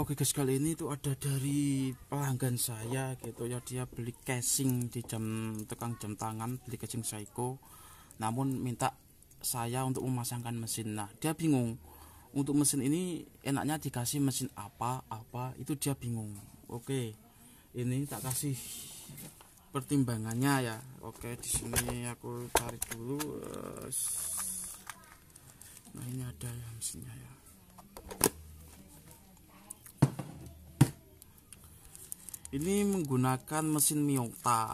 Oke guys, kali ini tuh ada dari pelanggan saya gitu ya, dia beli casing di tukang jam tangan, beli casing Seiko, namun minta saya untuk memasangkan mesin. Nah, dia bingung untuk mesin ini enaknya dikasih mesin apa itu dia bingung. Oke, ini tak kasih pertimbangannya ya. Oke, di sini aku cari dulu. Nah, ini ada ya mesinnya ya. Ini menggunakan mesin Miyota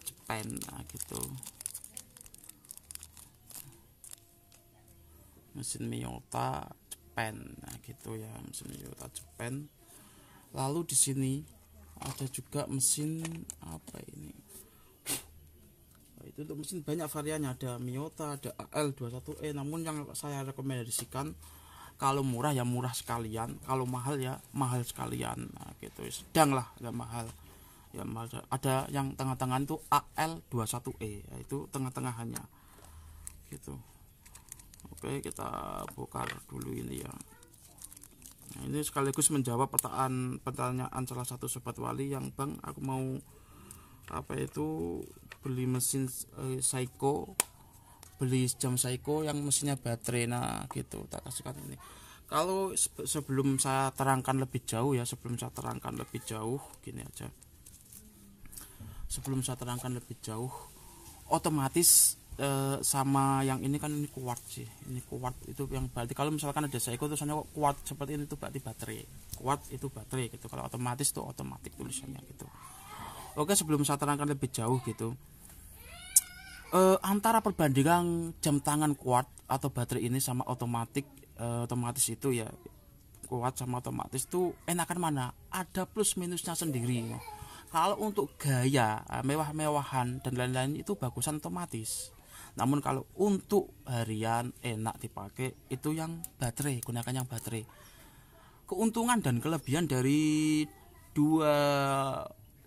Japan, nah gitu. Mesin Miyota Japan, nah gitu ya, mesin Miyota Japan. Lalu di sini ada juga mesin apa ini? Nah, itu untuk mesin banyak variannya, ada Miyota, ada AL21E. Namun yang saya rekomendasikan, kalau murah ya murah sekalian, kalau mahal ya mahal sekalian. Nah, gitu, sedang lah, nggak mahal ya mahal. Ada yang tengah-tengah itu AL21E, yaitu tengah-tengahannya gitu. Oke, kita bongkar dulu ini ya. Nah, ini sekaligus menjawab pertanyaan salah satu sobat Wali yang, bang, aku mau beli mesin Seiko, beli jam Seiko yang mesinnya baterai. Nah gitu, tak kasihkan ini. Kalau sebelum saya terangkan lebih jauh ya, gini aja. Sebelum saya terangkan lebih jauh, otomatis sama yang ini kan, ini kuat sih, ini kuat itu yang berarti kalau misalkan ada Seiko tulisannya kuat seperti ini, itu berarti baterai. Kuat itu baterai gitu. Kalau otomatis itu otomatis tulisannya gitu. Oke, sebelum saya terangkan lebih jauh gitu, antara perbandingan jam tangan kuat atau baterai ini sama otomatis itu ya, kuat sama otomatis itu enakan mana? Ada plus minusnya sendiri. Kalau untuk gaya, mewah-mewahan dan lain-lain itu bagusan otomatis. Namun kalau untuk harian enak dipakai itu yang baterai, gunakan yang baterai. Keuntungan dan kelebihan dari dua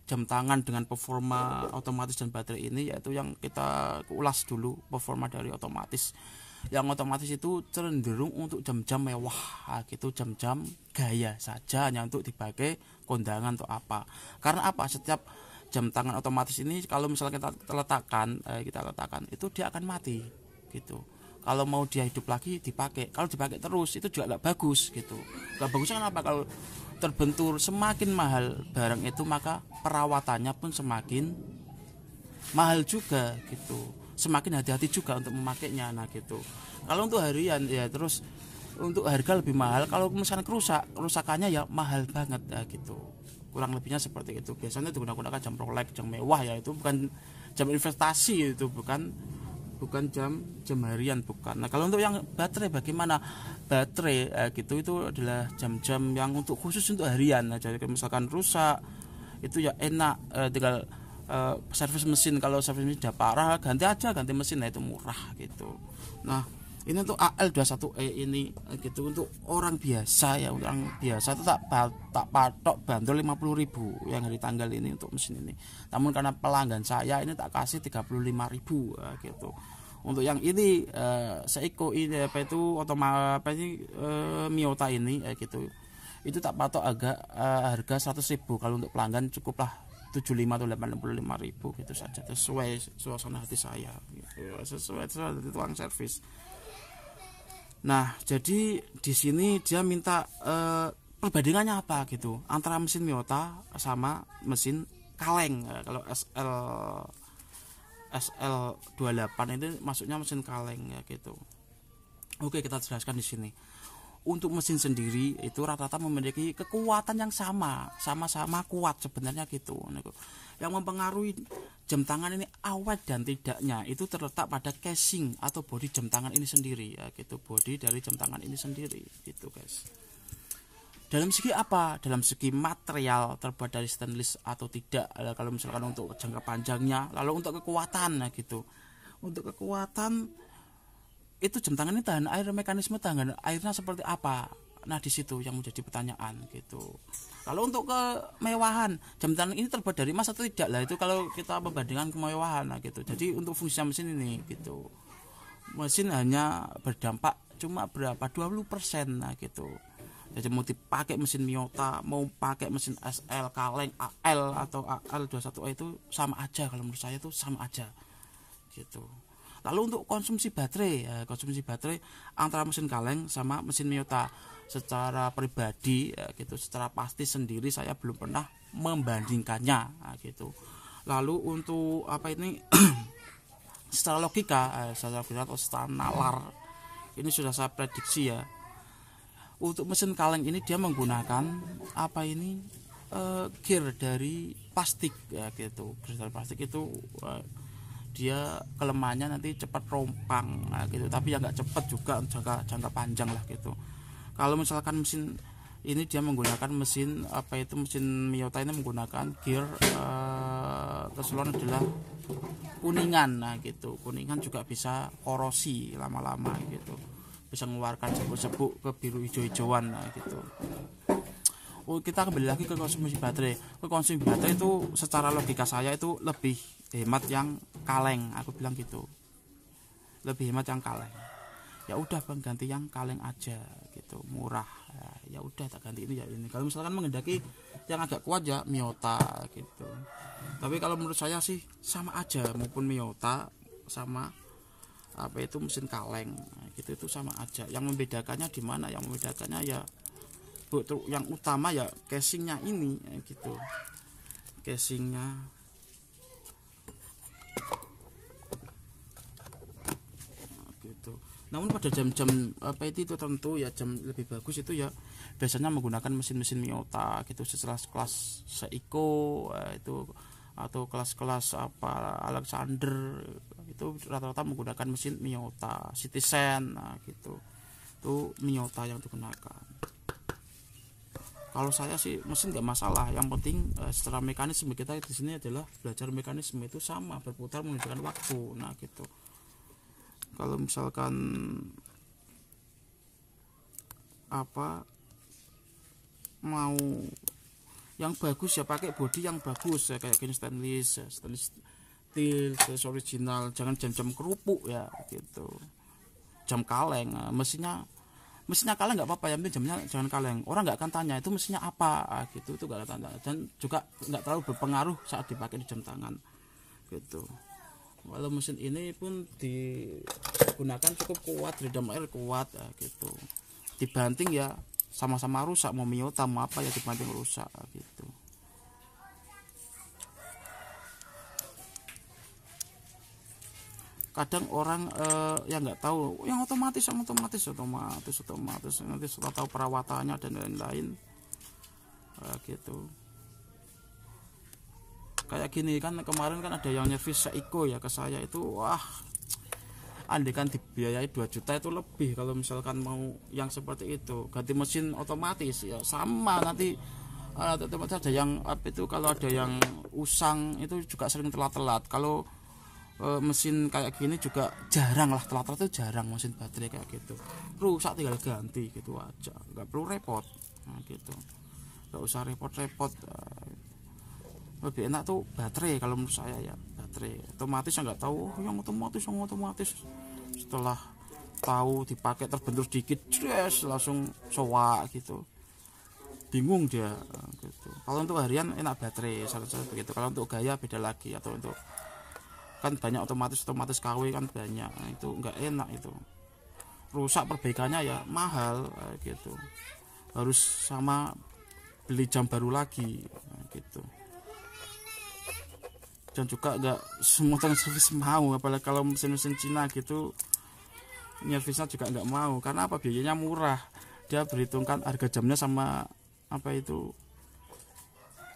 jam tangan dengan performa otomatis dan baterai ini, yaitu yang kita ulas dulu performa dari otomatis. Yang otomatis itu cenderung untuk jam-jam mewah gitu, jam-jam gaya saja, hanya untuk dipakai kondangan atau apa. Karena apa? Setiap jam tangan otomatis ini kalau misalnya kita letakkan itu dia akan mati gitu. Kalau mau dia hidup lagi dipakai, kalau dipakai terus itu juga nggak bagus gitu. Nggak bagusnya kenapa? Kalau terbentur, semakin mahal barang itu maka perawatannya pun semakin mahal juga gitu. Semakin hati-hati juga untuk memakainya. Nah gitu. Kalau untuk harian ya, terus untuk harga lebih mahal. Kalau misalnya kerusakannya ya mahal banget ya gitu. Kurang lebihnya seperti itu. Biasanya digunakan jam Rolex, jam mewah ya, itu bukan jam investasi, itu bukan jam harian, bukan. Nah, kalau untuk yang baterai bagaimana? Baterai gitu itu adalah jam-jam yang khusus untuk harian. Nah, jadi misalkan rusak itu ya enak, tinggal servis mesin. Kalau servis mesin sudah parah, ganti mesin. Nah, itu murah gitu. Nah, ini untuk AL21E ini gitu, untuk orang biasa ya, orang biasa itu tak patok bandrol 50.000 yang hari tanggal ini untuk mesin ini. Namun karena pelanggan saya ini tak kasih 35.000 gitu. Untuk yang ini Seiko ini Miyota ini gitu, itu tak patok agak harga 100.000. Kalau untuk pelanggan cukuplah 75 atau 85.000 gitu saja, sesuai suasana hati saya gitu, sesuai tukang servis. Nah, jadi di sini dia minta perbandingannya apa gitu antara mesin Miyota sama mesin kaleng. Kalau SL28 itu masuknya mesin kaleng ya gitu. Oke, kita jelaskan di sini. Untuk mesin sendiri itu rata-rata memiliki kekuatan yang sama-sama kuat sebenarnya gitu. Yang mempengaruhi jam tangan ini awet dan tidaknya itu terletak pada casing atau bodi jam tangan ini sendiri ya gitu. Bodi dari jam tangan ini sendiri gitu, guys. Dalam segi apa? Dalam segi material, terbuat dari stainless atau tidak. Kalau misalkan untuk jangka panjangnya, lalu untuk kekuatan, nah gitu. Untuk kekuatan itu jam tangan ini tahan air, mekanisme tahan airnya seperti apa? Nah, di situ yang menjadi pertanyaan gitu. Kalau untuk kemewahan, jam tangan ini terbuat dari emas atau tidak? Lah itu kalau kita membandingkan kemewahan, nah gitu. Jadi untuk fungsi mesin ini gitu, mesin hanya berdampak cuma berapa 20%, nah gitu. Jadi mau dipakai mesin Miyota, mau pakai mesin SL, kaleng, AL atau AL21A itu sama aja, kalau menurut saya itu sama aja gitu. Lalu untuk konsumsi baterai, konsumsi baterai antara mesin kaleng sama mesin Miyota secara pribadi ya, gitu, secara pasti sendiri saya belum pernah membandingkannya gitu. Lalu untuk apa ini secara logika, atau secara nalar ini sudah saya prediksi ya. Untuk mesin kaleng ini dia menggunakan apa ini gear dari plastik ya gitu. Gear dari plastik itu dia kelemahannya nanti cepat rompang gitu, tapi ya nggak cepat juga, jangka panjang lah gitu. Kalau misalkan mesin ini dia menggunakan mesin apa itu, mesin Miyota ini menggunakan gear keseluruhan adalah kuningan, nah gitu. Kuningan juga bisa korosi lama-lama gitu, bisa mengeluarkan sebuk-sebuk ke biru hijau-hijauan gitu. Kita kembali lagi ke konsumsi baterai. Konsumsi baterai itu secara logika saya itu lebih hemat yang kaleng, aku bilang gitu. Lebih hemat yang kaleng. Ya udah Bang, ganti yang kaleng aja gitu, murah. Ya udah tak ganti ini ya ini. Kalau misalkan menghendaki yang agak kuat ya Miyota gitu. Tapi kalau menurut saya sih sama aja, maupun Miyota sama apa itu mesin kaleng gitu, itu sama aja. Yang membedakannya di mana? Yang membedakannya ya yang utama ya casingnya ini gitu, casingnya gitu. Namun pada jam-jam apa itu tertentu ya, jam lebih bagus itu ya biasanya menggunakan mesin-mesin Miyota gitu, kelas Seiko itu, atau kelas-kelas apa Alexander itu rata-rata menggunakan mesin Miyota, Citizen gitu. Itu Miyota yang digunakan. Kalau saya sih mesin nggak masalah, yang penting secara mekanisme kita di sini adalah belajar mekanisme itu sama, berputar menggunakan waktu. Nah gitu. Kalau misalkan apa mau yang bagus ya pakai bodi yang bagus ya, kayak gini stainless steel original, jangan jam-jam kerupuk ya gitu. Jam kaleng, mesinnya kaleng nggak apa-apa, yang penting jamnya jangan kaleng. Orang nggak akan tanya itu mesinnya apa gitu, itu nggak akan tanya, dan juga nggak terlalu berpengaruh saat dipakai di jam tangan gitu. Kalau mesin ini pun digunakan cukup kuat, redam air kuat gitu. Dibanting ya sama-sama rusak, mau Miyota mau apa ya dibanting rusak gitu. Kadang orang yang nggak tahu yang otomatis nanti setelah tahu perawatannya dan lain-lain gitu. Kayak gini kan, kemarin kan ada yang nyervis Seiko ya ke saya itu, wah andai kan dibiayai 2 juta itu lebih. Kalau misalkan mau yang seperti itu ganti mesin otomatis ya sama, nanti otomatis ada yang apa itu, kalau ada yang usang itu juga sering telat-telat. Kalau mesin kayak gini juga jarang lah telat-telat, itu jarang mesin baterai kayak gitu, rusak tinggal ganti gitu aja, nggak perlu repot. Nah gitu, nggak usah repot-repot. Lebih enak tuh baterai kalau menurut saya ya, baterai otomatis nggak tahu yang otomatis setelah tahu dipakai terbentur dikit langsung soak gitu, bingung dia gitu. Kalau untuk harian enak baterai salah-salah begitu. Kalau untuk gaya beda lagi, atau untuk kan banyak otomatis KW kan banyak, nah, itu nggak enak, itu rusak perbaikannya ya mahal gitu, harus sama beli jam baru lagi gitu. Dan juga nggak semua tukang servis mau, apalagi kalau mesin-mesin Cina gitu servisnya juga nggak mau. Karena apa? Biayanya murah, dia berhitungkan harga jamnya sama apa itu,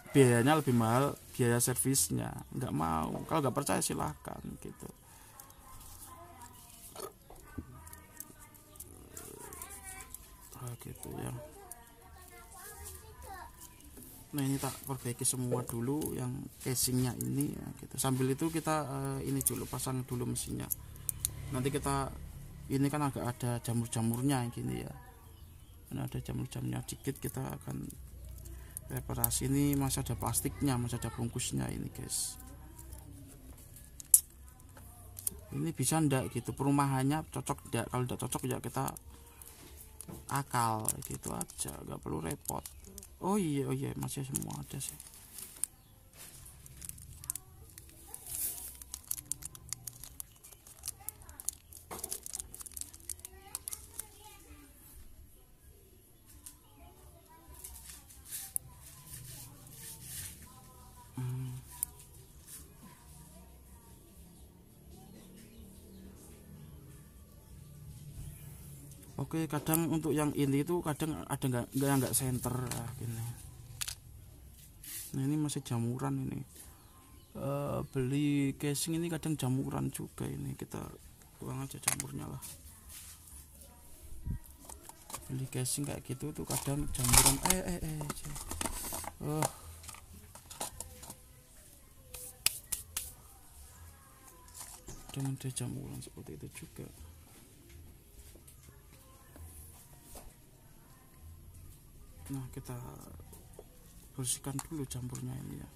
biayanya lebih mahal biaya servisnya, nggak mau. Kalau nggak percaya silahkan gitu. Gitu ya. Nah ini tak perbaiki semua dulu yang casingnya ini ya, gitu. Sambil itu kita ini dulu pasang dulu mesinnya. Nanti kita ini kan agak ada jamur-jamurnya gini ya, ini ada jamur-jamurnya dikit, kita akan reparasi. Ini masih ada plastiknya, masih ada bungkusnya ini guys. Ini bisa ndak gitu, perumahannya cocok ndak? Kalau ndak cocok ya kita akal gitu aja, nggak perlu repot. Oh iya masih semua ada sih. Oke, kadang untuk yang ini tuh kadang ada nggak center gini. Nah ini masih jamuran ini. Beli casing ini kadang jamuran juga, ini kita buang aja jamurnya lah. Beli casing kayak gitu tuh kadang jamuran. Kadang ada jamuran seperti itu juga. Nah kita bersihkan dulu jamurnya ini ya.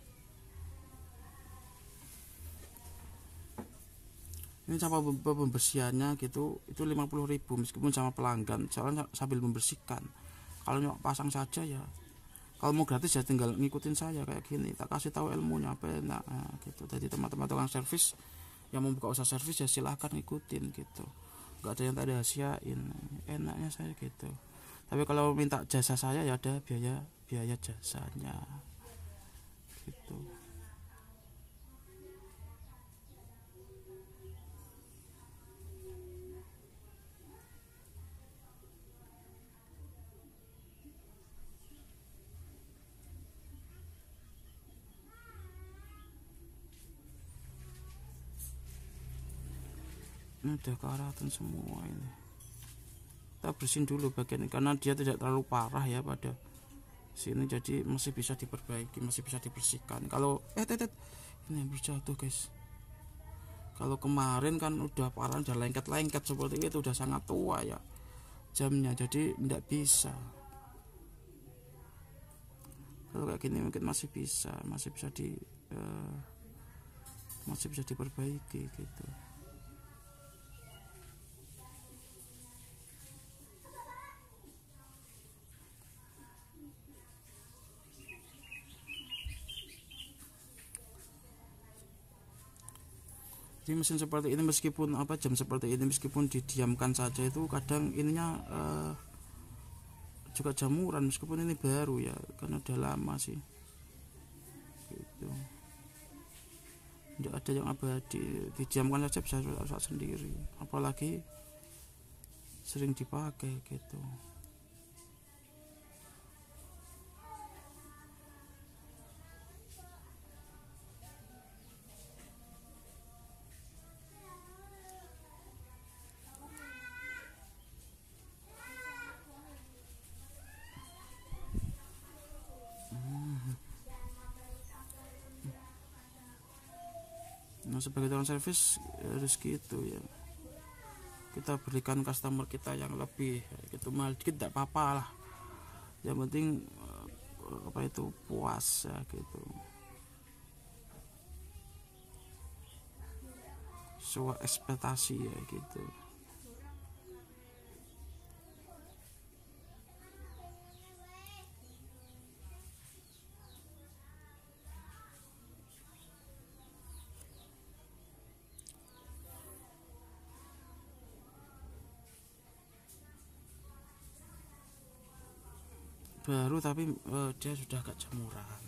Ini sama pembersihannya gitu itu 50.000 meskipun sama pelanggan, soalnya sambil membersihkan. Kalau pasang saja ya, kalau mau gratis ya tinggal ngikutin saya kayak gini, tak kasih tahu ilmunya apa enak gitu. Jadi teman-teman tukang servis yang mau buka usaha servis ya silahkan ngikutin gitu, nggak ada yang tak rahasiain, enaknya saya gitu. Tapi kalau minta jasa saya ya ada biaya jasanya gitu. Ini udah kearatan semua ini. Kita bersihin dulu bagian ini karena dia tidak terlalu parah ya pada sini, jadi masih bisa diperbaiki, masih bisa dibersihkan. Kalau ini berjatuh guys. Kalau kemarin kan udah parah, udah lengket seperti itu, udah sangat tua ya jamnya, jadi tidak bisa. Kalau kayak gini mungkin masih bisa diperbaiki gitu. Jadi mesin seperti ini meskipun jam seperti ini meskipun didiamkan saja itu kadang ininya juga jamuran meskipun ini baru ya, karena udah lama sih gitu. Tidak ada yang abadi, didiamkan saja bisa rusak sendiri, apalagi sering dipakai gitu. Nah sebagai tukang servis harus gitu ya, kita berikan customer kita yang lebih gitu, mahal dikit tidak apa-apa lah, yang penting puas ya gitu, sesuai ekspektasi ya gitu. Baru tapi dia sudah agak jamuran,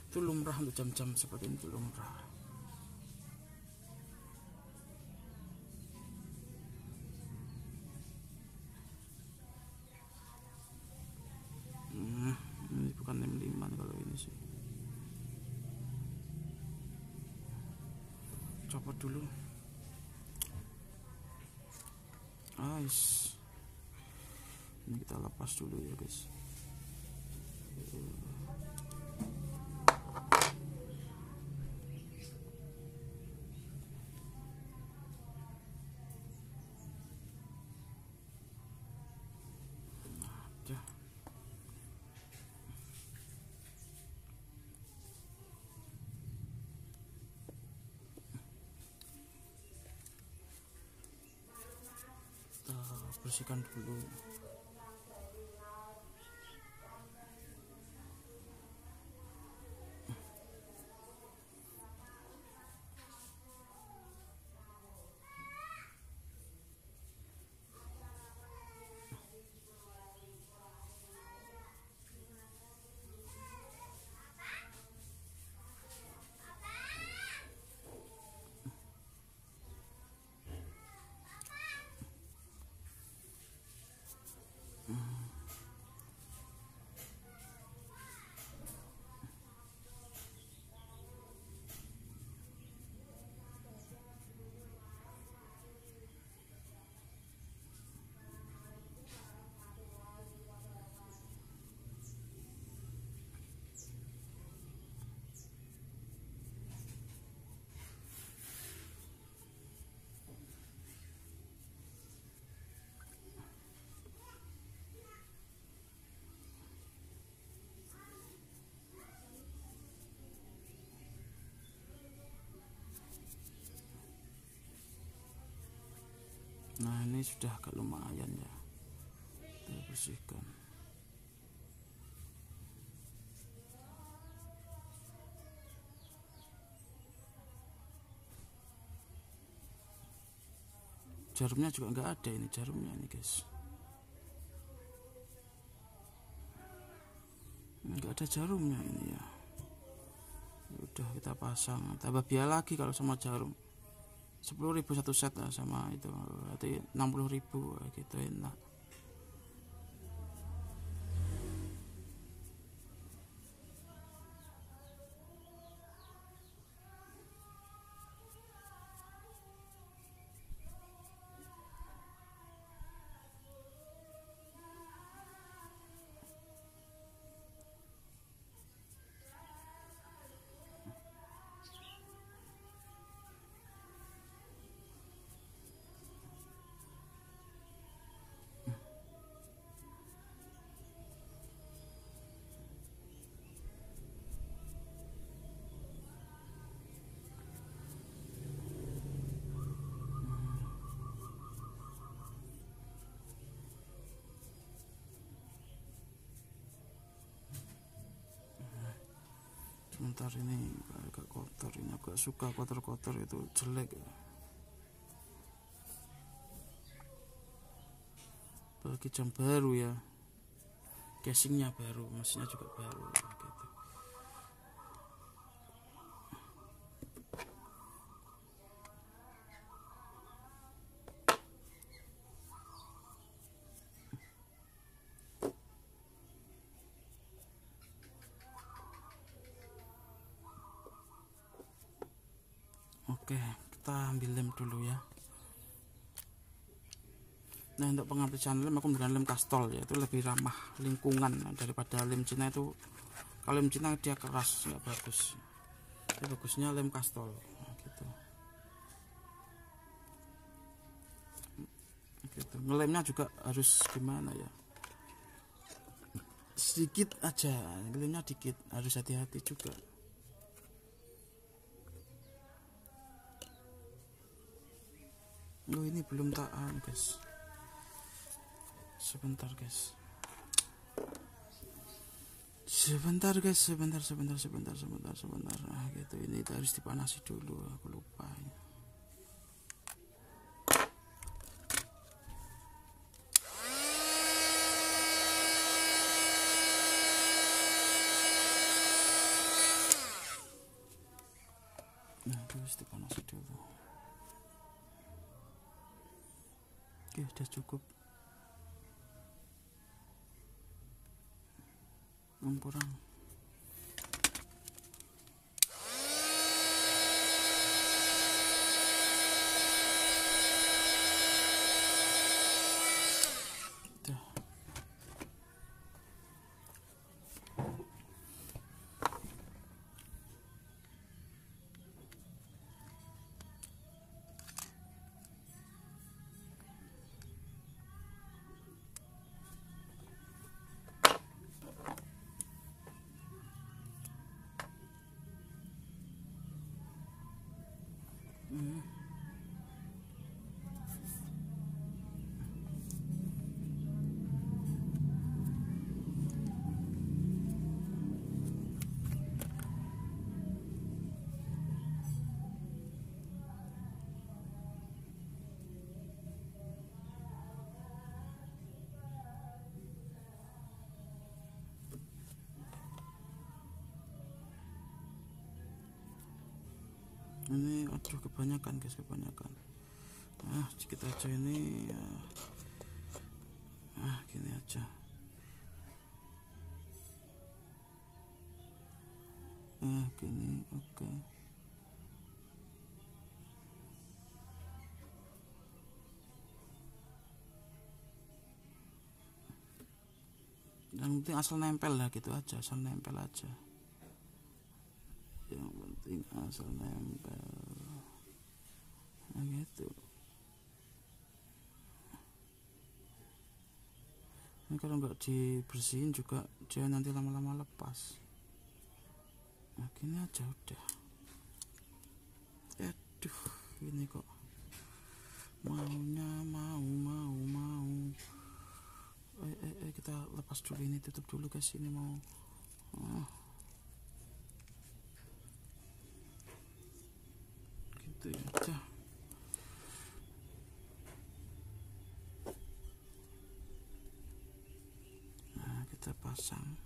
itu lumrah untuk jam-jam seperti ini, itu lumrah. Ini bukan M5 kalau ini sih. Copot dulu. Ini kita lepas dulu ya guys. Bersihkan dulu. Nah ini sudah agak lumayan ya, kita bersihkan. Jarumnya juga nggak ada ini, jarumnya ini guys, nggak ada jarumnya ini ya. Udah kita pasang, tambah biaya lagi kalau sama jarum, 10.000 satu set lah, sama itu berarti 60.000 gitu enak. Sebentar, ini agak kotor, ini agak suka kotor-kotor, itu jelek ya. Apalagi jam baru ya, casingnya baru, mesinnya juga baru gitu. Oke, kita ambil lem dulu ya. Nah untuk pengaplisan lem aku menggunakan lem Castrol ya, itu lebih ramah lingkungan daripada lem Cina. Itu kalau lem Cina dia keras, nggak bagus. Tapi bagusnya lem Castrol gitu. Gitu. Ngelemnya juga harus gimana ya, sedikit aja, ngelemnya dikit, harus hati-hati juga. Oh ini belum tahan guys, sebentar guys, sebentar nah gitu, ini harus dipanasi dulu, aku lupa ini. Nah harus dipanasi dulu. Oke, udah cukup. Kurang. Udah. Ini aduh kebanyakan guys, kebanyakan. Nah sedikit aja ini ya. Nah gini aja. Gini, oke. Yang penting asal nempel lah gitu aja, asal nempel aja. Yang penting asal nempel. Nah gitu. Ini kalau nggak dibersihin juga dia nanti lama-lama lepas. Nah gini aja udah. Aduh, ini kok maunya mau. Kita lepas dulu ini, tutup dulu guys, ini mau. Gitu ya aja. Nah kita pasang.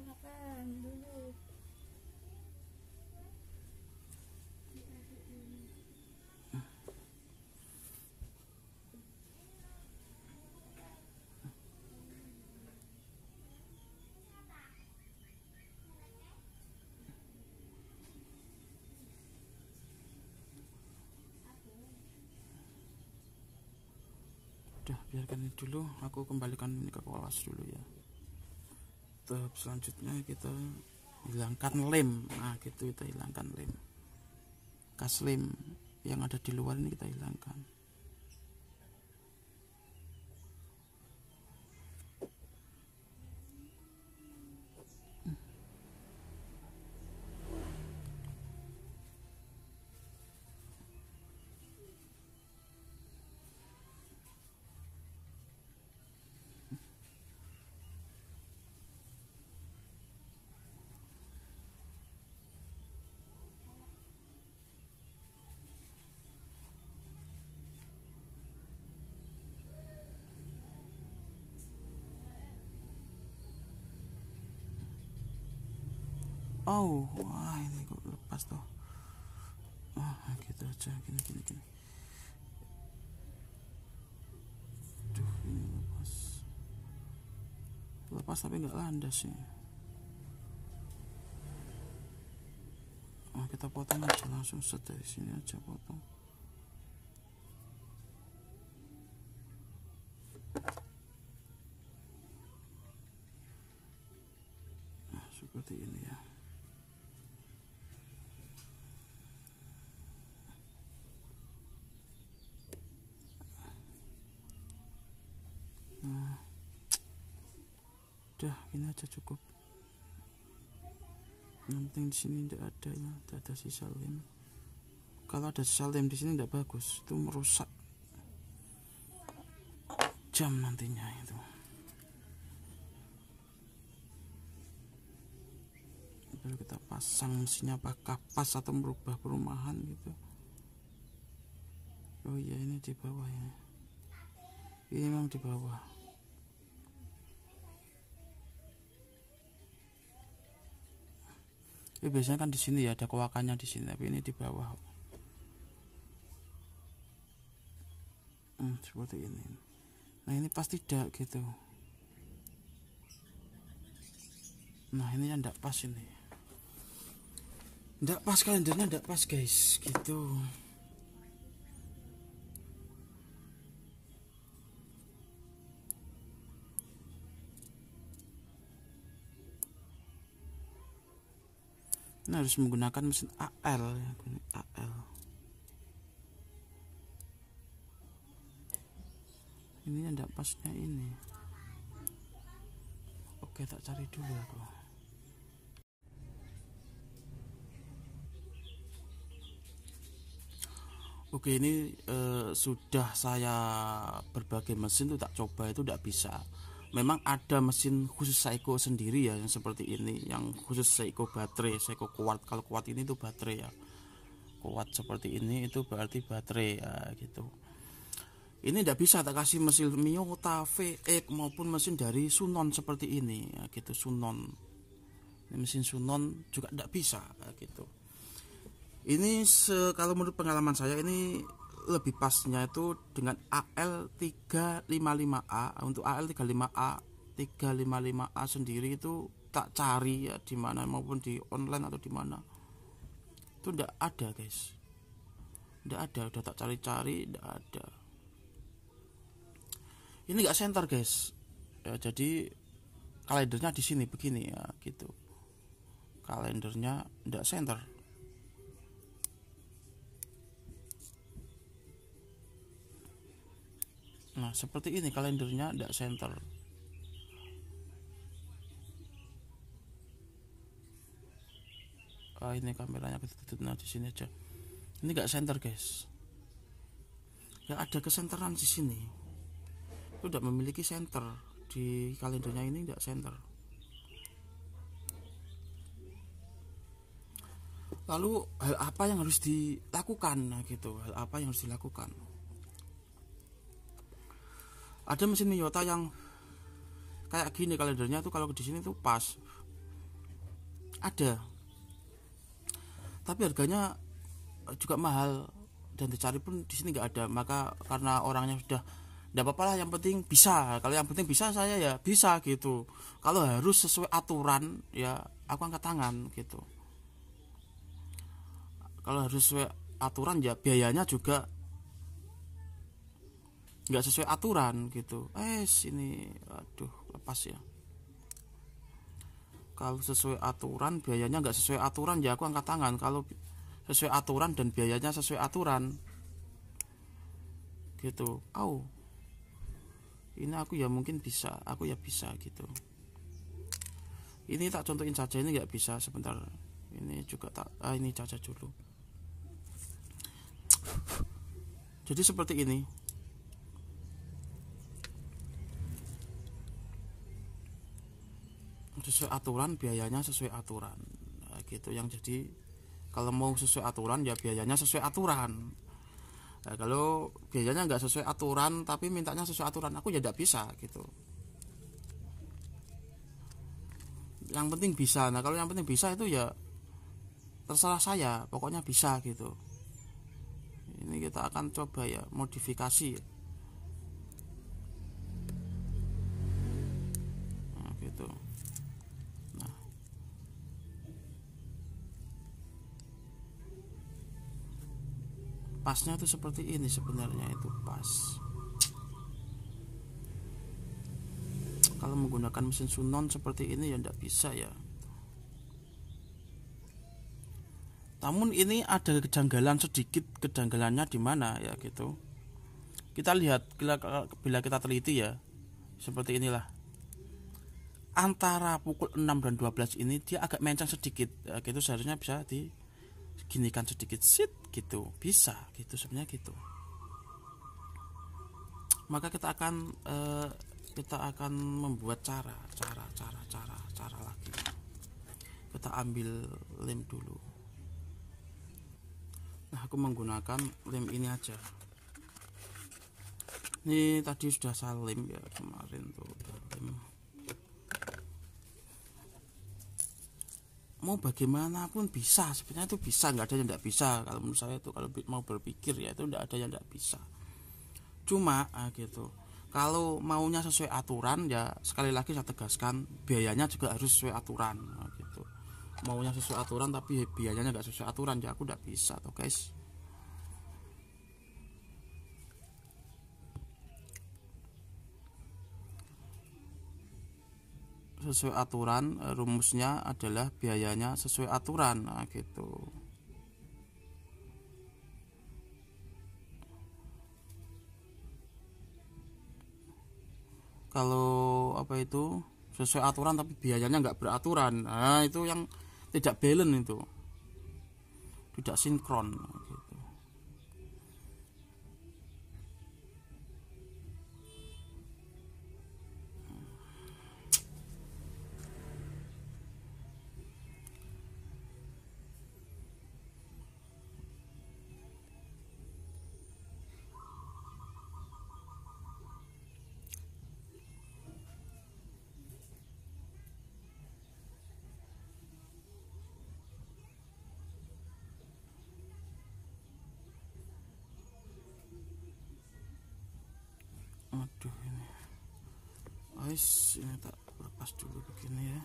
Makan dulu. Udah, biarkan ini dulu, aku kembalikan ini ke kelas dulu ya. Tahap selanjutnya kita hilangkan lem. Nah gitu, kita hilangkan lem, kas lem yang ada di luar ini kita hilangkan. Oh, wah ini kok lepas tuh. Gitu aja, gini. Duh, ini lepas tapi nggak landas ya. Kita potong aja langsung, set dari sini aja potong. Nah seperti ini ya. Nah, udah gini aja cukup. Yang penting di sini tidak ada ya, tidak ada sisa lem. Kalau ada sisa lem di sini tidak bagus, itu merusak jam nantinya itu. Baru kita pasang mesinnya apakah pas atau merubah perumahan gitu. Oh iya, ini di bawah ya. Ini memang di bawah. Biasanya kan di sini ya ada kowakannya di sini, tapi ini di bawah. Seperti ini. Nah ini pasti tidak gitu. Nah ini yang tidak pas ini. Tidak pas, kalendernya tidak pas guys, gitu. Nah harus menggunakan mesin AL ya, AL. Ini yang tidak pasnya ini. Oke, tak cari dulu aku. Oke, ini sudah saya berbagai mesin tuh tak coba, itu tidak bisa. Memang ada mesin khusus Seiko sendiri ya, yang seperti ini, yang khusus Seiko baterai, Seiko kuat. Kalau kuat ini tuh baterai ya, kuat seperti ini itu berarti baterai ya gitu. Ini tidak bisa tak kasih mesin Miyota VX maupun mesin dari Sunon seperti ini ya gitu, Sunon. Ini mesin Sunon juga tidak bisa ya, gitu. Ini kalau menurut pengalaman saya ini lebih pasnya itu dengan AL355A. Untuk AL35A 355A sendiri itu tak cari ya di mana maupun di online atau di mana itu ndak ada guys, ndak ada, udah tak cari-cari ndak ada. Ini nggak center guys ya, jadi kalendernya di sini begini ya gitu, kalendernya ndak center. Nah seperti ini kalendernya ndak center. Ini kameranya ketutupnya di sini aja. Ini nggak center guys. Ya ada kesenteran di sini. Itu tidak memiliki center di kalendernya, ini tidak center. Lalu hal apa yang harus dilakukan? Nah gitu, hal apa yang harus dilakukan? Ada mesin Miyota yang kayak gini kalendernya tuh, kalau di sini tuh pas. Ada. Tapi harganya juga mahal dan dicari pun di sini nggak ada. Maka karena orangnya sudah nggak apa-apa lah, yang penting bisa. Kalau yang penting bisa, saya ya bisa gitu. Kalau harus sesuai aturan ya aku angkat tangan gitu. Kalau harus sesuai aturan ya biayanya juga nggak sesuai aturan gitu. Sini aduh lepas ya. Kalau sesuai aturan biayanya nggak sesuai aturan ya aku angkat tangan. Kalau sesuai aturan dan biayanya sesuai aturan gitu, ini aku ya mungkin bisa, aku ya bisa gitu. Ini tak contohin saja, ini nggak bisa, sebentar. Ini juga tak, ini caca dulu. Jadi seperti ini. Sesuai aturan biayanya sesuai aturan, nah, gitu. Yang jadi kalau mau sesuai aturan ya biayanya sesuai aturan. Nah, kalau biayanya nggak sesuai aturan tapi mintanya sesuai aturan, aku ya tidak bisa gitu. Yang penting bisa. Nah kalau yang penting bisa itu ya terserah saya, pokoknya bisa gitu. Ini kita akan coba ya modifikasi ya. Nah gitu. Pasnya itu seperti ini sebenarnya, itu pas. Kalau menggunakan mesin Sunon seperti ini ya tidak bisa ya. Namun ini ada kejanggalan sedikit, kejanggalannya di mana ya gitu. Kita lihat bila kita teliti ya, seperti inilah. Antara pukul 6 dan 12 ini dia agak mencang sedikit ya, gitu. Seharusnya bisa diginikan sedikit sit gitu, bisa gitu sebenarnya gitu. Maka kita akan membuat cara lagi. Kita ambil lem dulu. Nah aku menggunakan lem ini aja. Ini tadi sudah saya lem ya kemarin tuh, lem. Mau bagaimanapun bisa, sebenarnya itu bisa, nggak ada yang tidak bisa. Kalau menurut saya itu, kalau mau berpikir ya itu nggak ada yang tidak bisa. Cuma gitu, kalau maunya sesuai aturan ya sekali lagi saya tegaskan biayanya juga harus sesuai aturan gitu. Maunya sesuai aturan tapi biayanya nggak sesuai aturan ya aku nggak bisa tuh guys. Sesuai aturan, rumusnya adalah biayanya sesuai aturan, nah gitu. Kalau apa itu sesuai aturan tapi biayanya nggak beraturan, nah itu yang tidak balance, itu tidak sinkron gitu. guys, ini tak lepas dulu begini ya.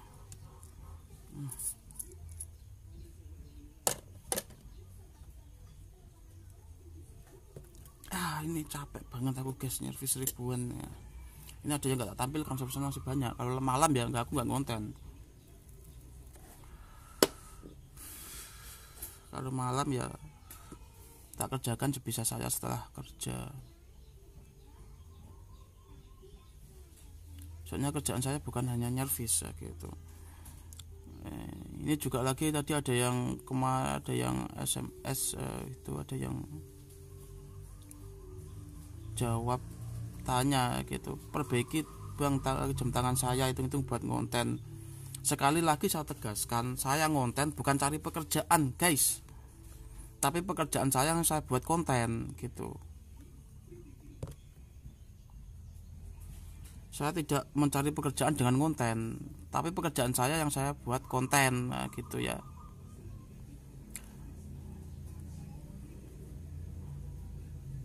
Ini capek banget aku guys, nyervis ribuan ya. Ini ada yang nggak tak tampilkan, servisan masih banyak. Kalau malam ya aku nggak ngonten. Kalau malam ya tak kerjakan sebisa saya setelah kerja. Soalnya kerjaan saya bukan hanya nyervis ya, gitu. Ini juga lagi tadi ada yang SMS itu ada yang jawab tanya gitu, perbaiki bang jam tangan saya itu buat ngonten. Sekali lagi saya tegaskan, saya ngonten bukan cari pekerjaan guys, tapi pekerjaan saya yang saya buat konten gitu. Saya tidak mencari pekerjaan dengan konten, tapi pekerjaan saya yang saya buat konten, nah, gitu ya.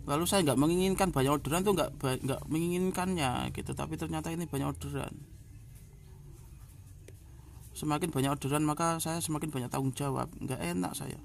Lalu saya nggak menginginkan banyak orderan tuh, nggak menginginkannya gitu, tapi ternyata ini banyak orderan. Semakin banyak orderan maka saya semakin banyak tanggung jawab, nggak enak saya.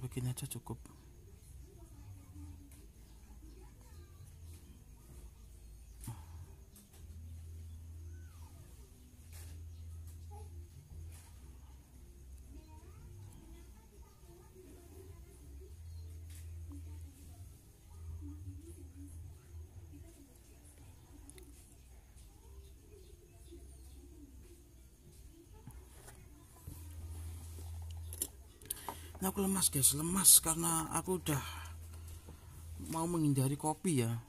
Begini aja cukup. Nah, aku lemas guys, lemas karena aku udah mau menghindari kopi ya.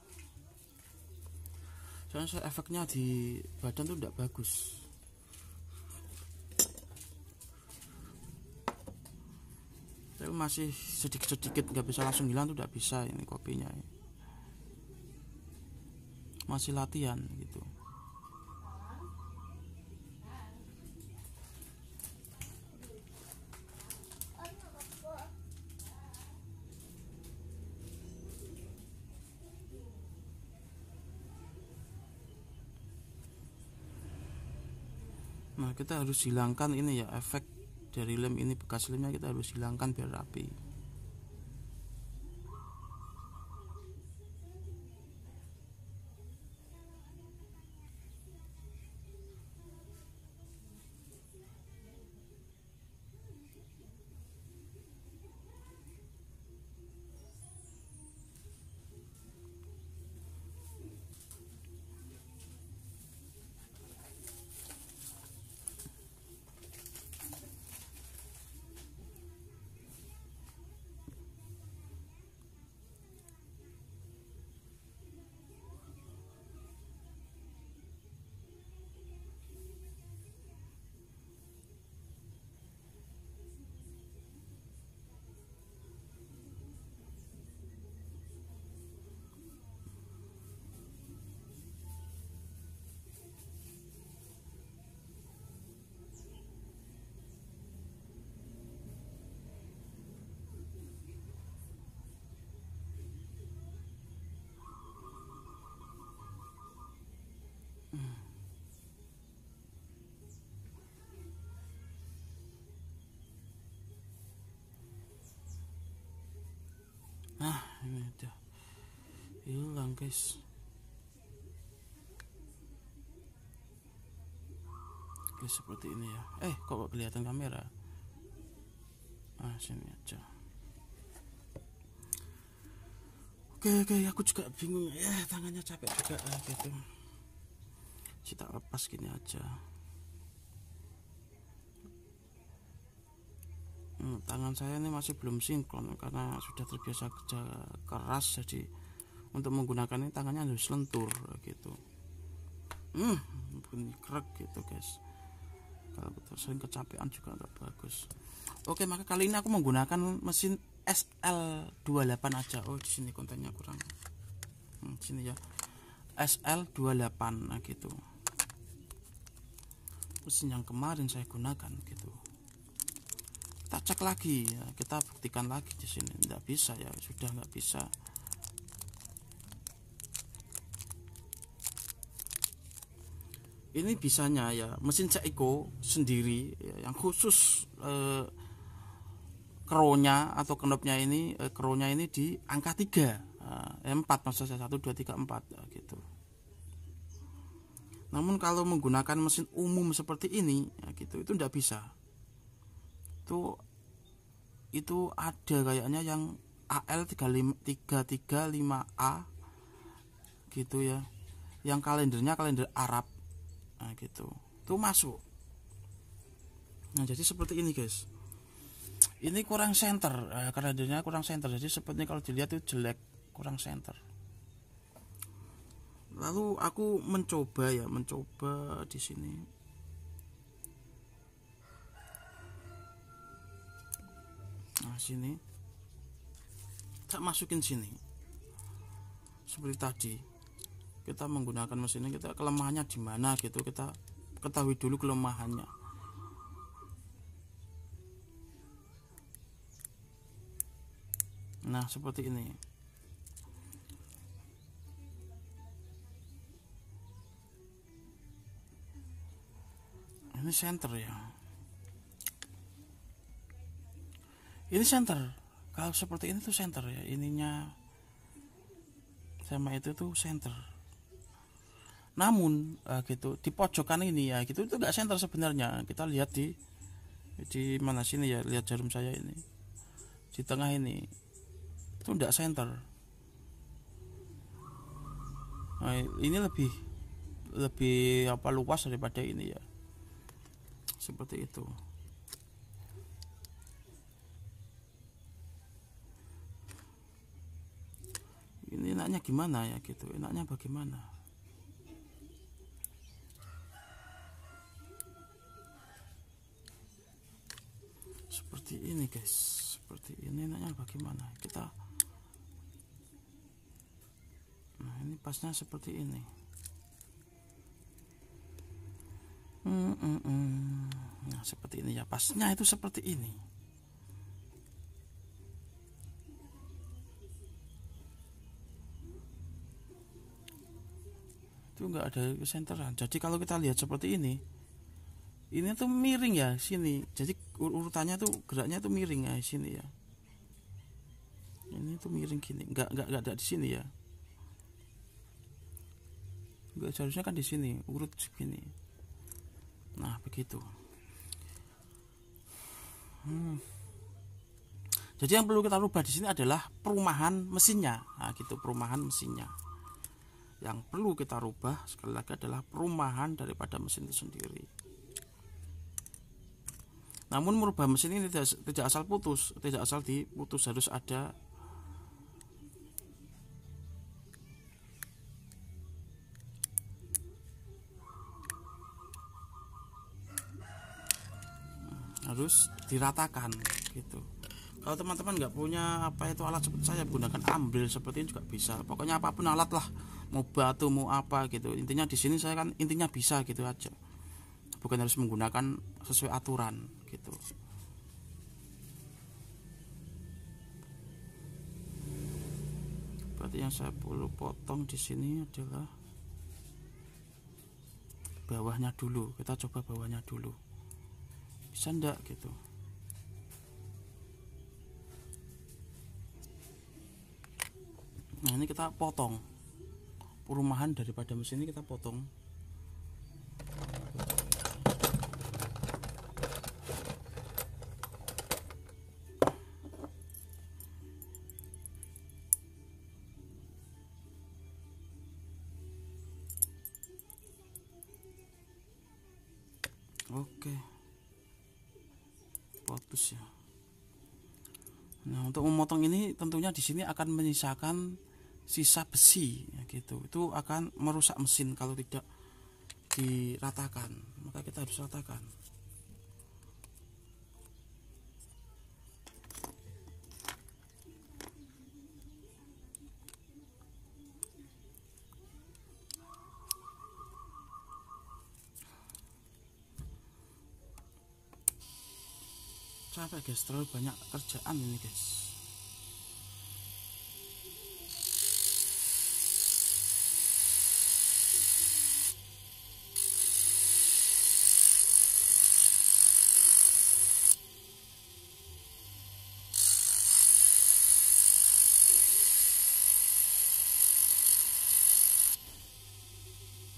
Soalnya efeknya di badan tuh tidak bagus. Tapi masih sedikit-sedikit, nggak bisa langsung hilang tuh, tidak bisa ini kopinya. Masih latihan gitu. Nah, kita harus hilangkan ini ya, efek dari lem ini, bekas lemnya kita harus hilangkan biar rapi. Nah, ini udah hilang guys. Oke, seperti ini ya. Kok kelihatan kamera? Sini aja. Oke, aku juga bingung ya, tangannya capek juga gitu. Kita lepas gini aja. Tangan saya ini masih belum sinkron karena sudah terbiasa kerja keras, jadi untuk menggunakan ini tangannya harus lentur gitu. Bunyi krek gitu guys. kalau sering kecapean juga nggak bagus. Oke, maka kali ini aku menggunakan mesin SL28 aja. Oh, di sini kontennya kurang. Sini ya. SL28 nah gitu. Mesin yang kemarin saya gunakan gitu. Kita cek lagi ya, kita buktikan lagi di sini. Nggak bisa ya, sudah nggak bisa. Ini bisanya ya mesin Seiko sendiri ya, yang khusus kronya atau knopnya ini kronya ini di angka 3 4 maksud saya 1 2 3 4 ya, gitu. Namun kalau menggunakan mesin umum seperti ini ya, gitu itu tidak bisa. Itu ada kayaknya yang AL335A gitu ya. Yang kalendernya kalender Arab. Nah, gitu. Itu masuk. Nah, jadi seperti ini, guys. Ini kurang center, kalendernya kurang center. Jadi sepertinya kalau dilihat itu jelek, kurang center. Lalu aku mencoba di sini. Nah, sini. Tak masukin sini. Seperti tadi. Kita menggunakan mesin ini, kita kelemahannya di mana gitu, kita ketahui dulu kelemahannya. Nah, seperti ini. Ini center ya. Ini center. Kalau seperti ini tuh center ya. Ininya sama itu tuh center. Namun gitu di pojokan ini ya gitu itu enggak center sebenarnya. Kita lihat di mana sini ya, lihat jarum saya ini. Di tengah ini. Itu enggak center. Nah, ini lebih luas daripada ini ya. Seperti itu. Ini enaknya gimana ya gitu. Enaknya bagaimana? Seperti ini, guys. Seperti ini enaknya bagaimana? Nah, ini pasnya seperti ini. Nah, seperti ini ya. Pasnya itu seperti ini. Itu enggak ada senteran. Jadi kalau kita lihat seperti ini tuh miring ya sini. Jadi urutannya tuh geraknya tuh miring ya sini ya. Ini tuh miring gini. Enggak ada di sini ya. Enggak, seharusnya kan di sini urut segini. Nah, begitu. Jadi yang perlu kita rubah di sini adalah perumahan mesinnya. Nah, gitu, perumahan mesinnya. Yang perlu kita rubah sekali lagi adalah perumahan daripada mesin itu sendiri. Namun merubah mesin ini tidak asal putus, tidak asal diputus, harus ada harus diratakan gitu. Kalau teman-teman nggak punya alat seperti saya, menggunakan ambril seperti ini juga bisa. Pokoknya apapun alat lah, mau batu mau apa gitu. Intinya di sini saya kan intinya bisa gitu aja. Bukan harus menggunakan sesuai aturan gitu. Berarti yang saya perlu potong di sini adalah bawahnya dulu. Kita coba bawahnya dulu. Bisa enggak gitu. Nah, ini kita potong perumahan daripada mesin ini, kita potong. Oke, putus ya. Nah, untuk memotong ini tentunya di sini akan menyisakan sisa besi ya gitu. Itu akan merusak mesin kalau tidak diratakan. Maka kita harus ratakan. Capek guys, terlalu banyak kerjaan ini guys.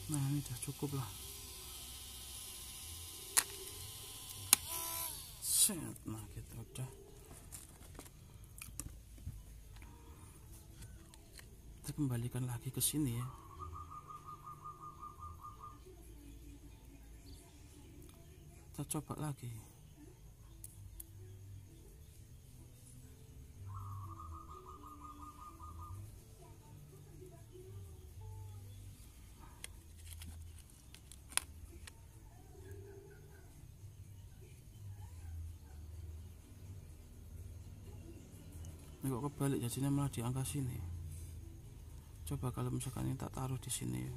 Nah ini udah cukup lah. Set, nah kita udah. Kita kembalikan lagi ke sini ya. Kita coba lagi. Ini kok kebalik jadinya malah di angka sini. Coba kalau misalkan ini tak taruh di sini ya.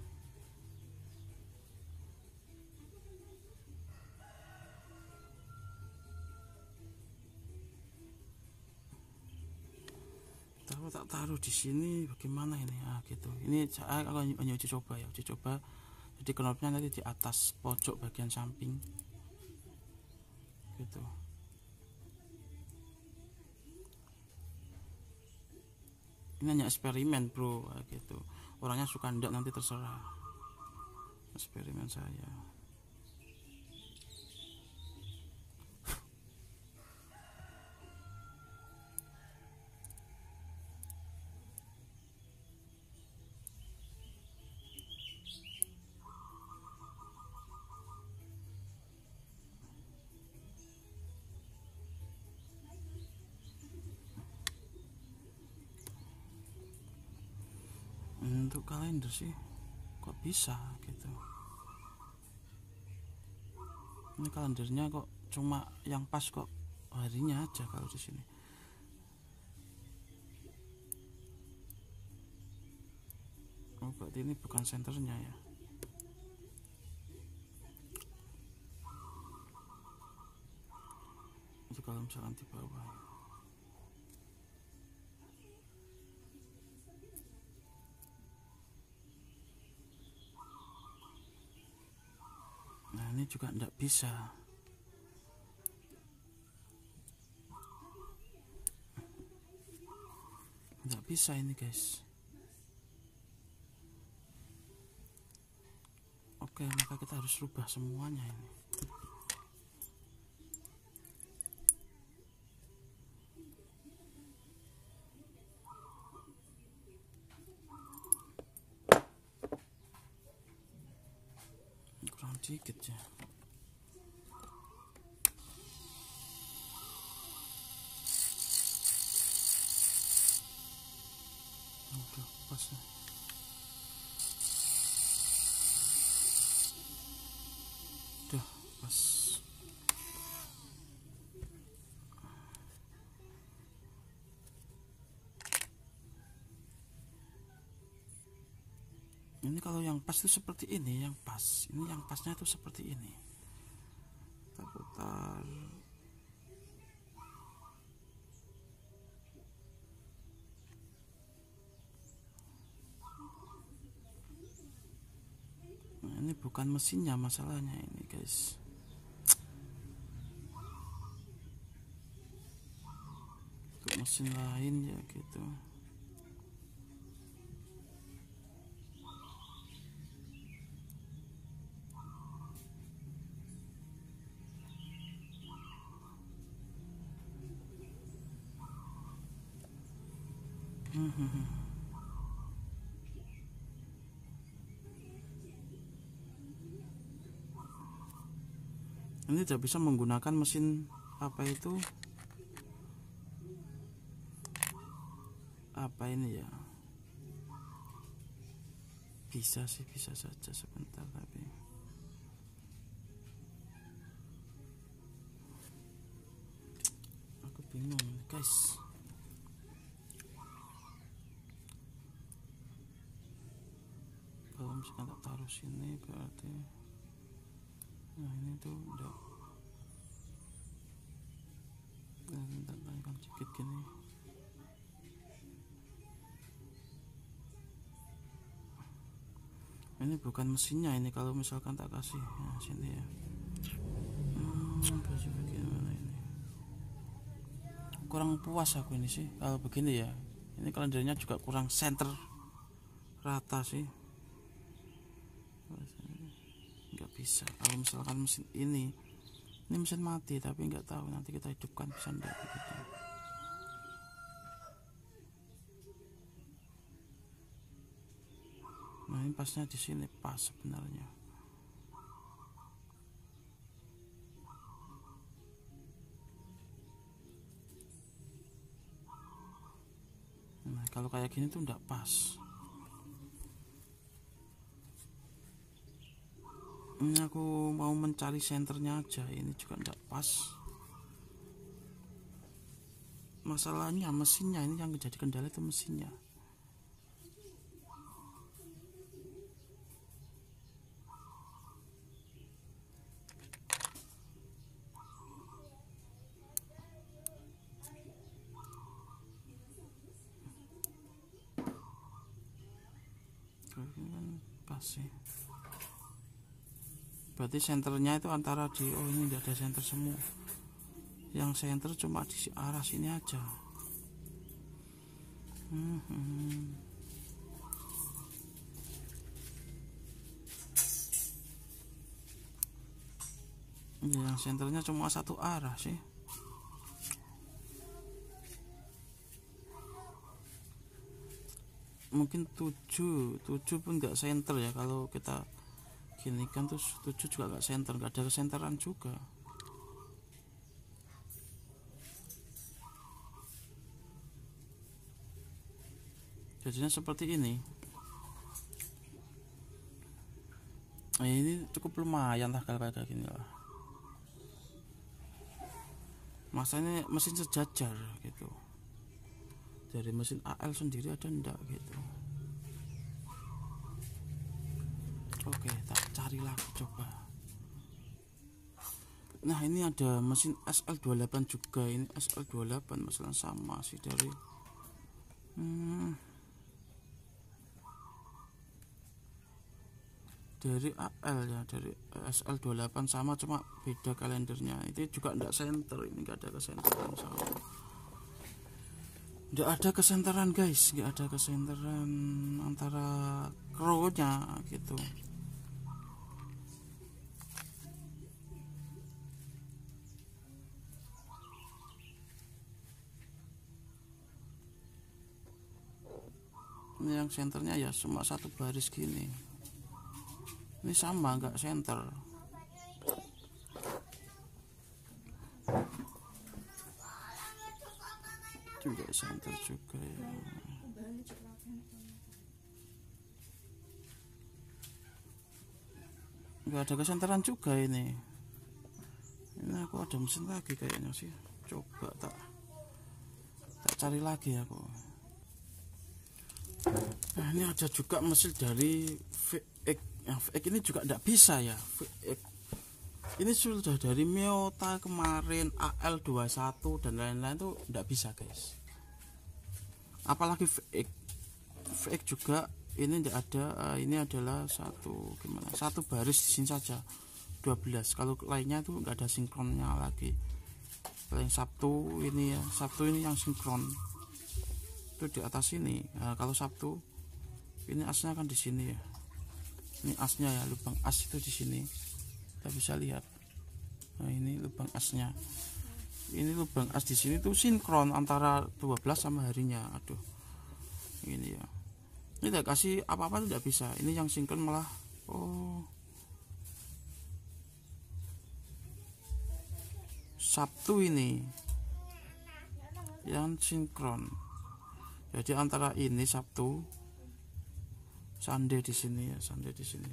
Kalau tak taruh di sini bagaimana ini? Ah gitu. Ini saya akan uji coba ya, uji coba. Jadi knopnya nanti di atas pojok bagian samping. Gitu. Ini hanya eksperimen bro, gitu. Orangnya suka ndak nanti terserah. Eksperimen saya. Untuk kalender sih kok bisa gitu. Ini kalendernya kok cuma yang pas kok harinya aja kalau di sini. Oh berarti ini bukan senternya ya. Itu kalau misalkan di bawah. Nah ini juga tidak bisa. Tidak bisa ini guys. Oke, maka kita harus rubah semuanya ini. Kurang dikit ya. Udah pas ya. Udah pas. Ini kalau yang pas itu seperti ini, yang pas. Ini yang pasnya itu seperti ini. Kita putar. Nah, ini bukan mesinnya masalahnya ini, guys. Untuk mesin lain ya gitu. Ini tidak bisa menggunakan mesin apa itu, apa ini ya, bisa sih, bisa saja sebentar, tapi aku bingung guys. Kalau misalkan tak taruh sini berarti, nah ini tuh udah minta tanyakan sedikit gini. Ini bukan mesinnya ini, kalau misalkan tak kasih nah sini ya. Bagaimana ini, kurang puas aku ini sih kalau begini ya. Ini kalendernya juga kurang center rata sih, nggak bisa. Kalau misalkan mesin ini mesin mati, tapi nggak tahu nanti kita hidupkan bisa enggak gitu. Nah ini pasnya di sini pas sebenarnya. Nah kalau kayak gini tuh nggak pas. Ini aku mau mencari senternya aja, ini juga nggak pas. Masalahnya mesinnya ini yang jadi kendala, itu mesinnya. Ini kan pas sih. Berarti senternya itu antara di, oh ini tidak ada senter semua. Yang senter cuma di arah sini aja. Yang senternya cuma satu arah sih. Mungkin 7 pun nggak center ya. Kalau kita gini kan terus 7 juga nggak center, nggak ada kesenteran juga. Jadinya seperti ini. Nah, ini cukup lumayan lah kalau kayak gini lah. Masanya mesin sejajar gitu. Dari mesin AL sendiri ada enggak gitu. Oke, tak cari lagi coba. Nah ini ada mesin SL28 juga. Ini SL28 masalah sama sih dari dari AL ya, dari SL28 sama, cuma beda kalendernya. Itu juga enggak center, ini enggak ada kesenteran sama. Enggak ada kesenteran guys, enggak ada kesenteran antara crow-nya gitu. Ini yang senternya ya cuma satu baris gini. Ini sama enggak center. Juga center juga ya. Enggak ada kesenteran juga ini. Ini aku ada mesin lagi kayaknya sih. Coba tak cari lagi aku. Nah ini ada juga mesin dari VX. Nah, VX ini juga tidak bisa ya. VX ini sudah dari Miyota kemarin, AL21 dan lain-lain tuh tidak bisa guys. Apalagi VX. VX juga ini tidak ada. Ini adalah satu baris di sini saja 12. Kalau lainnya itu nggak ada sinkronnya lagi. Kalau yang Sabtu ini ya, Sabtu ini yang sinkron itu di atas ini. Nah, kalau Sabtu ini asnya kan di sini ya. Ini asnya ya, lubang as itu di sini. Kita bisa lihat. Nah, ini lubang asnya. Ini lubang as di sini tuh sinkron antara 12 sama harinya. Aduh. Ini ya. Ini tidak kasih apa-apa tidak bisa. Ini yang sinkron malah Sabtu ini yang sinkron. Jadi antara ini Sabtu, Sunday di sini ya, Sunday di sini.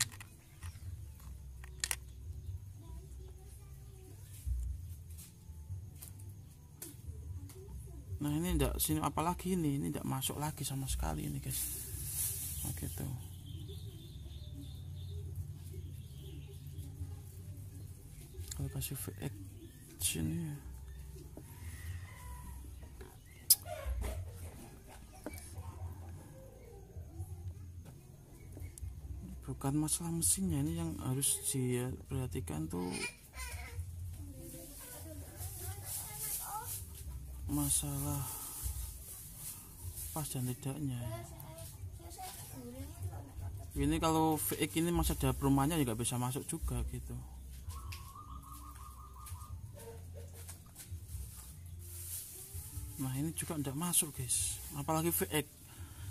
Nah ini enggak sini, apalagi ini enggak masuk lagi sama sekali ini guys. Nah, gitu. Kalau kasih VX sini ya. bukan masalah mesinnya, ini yang harus diperhatikan tuh masalah pas dan tidaknya. Ini kalau VX ini masih ada perumahannya juga bisa masuk juga gitu. Nah ini juga tidak masuk guys, apalagi VX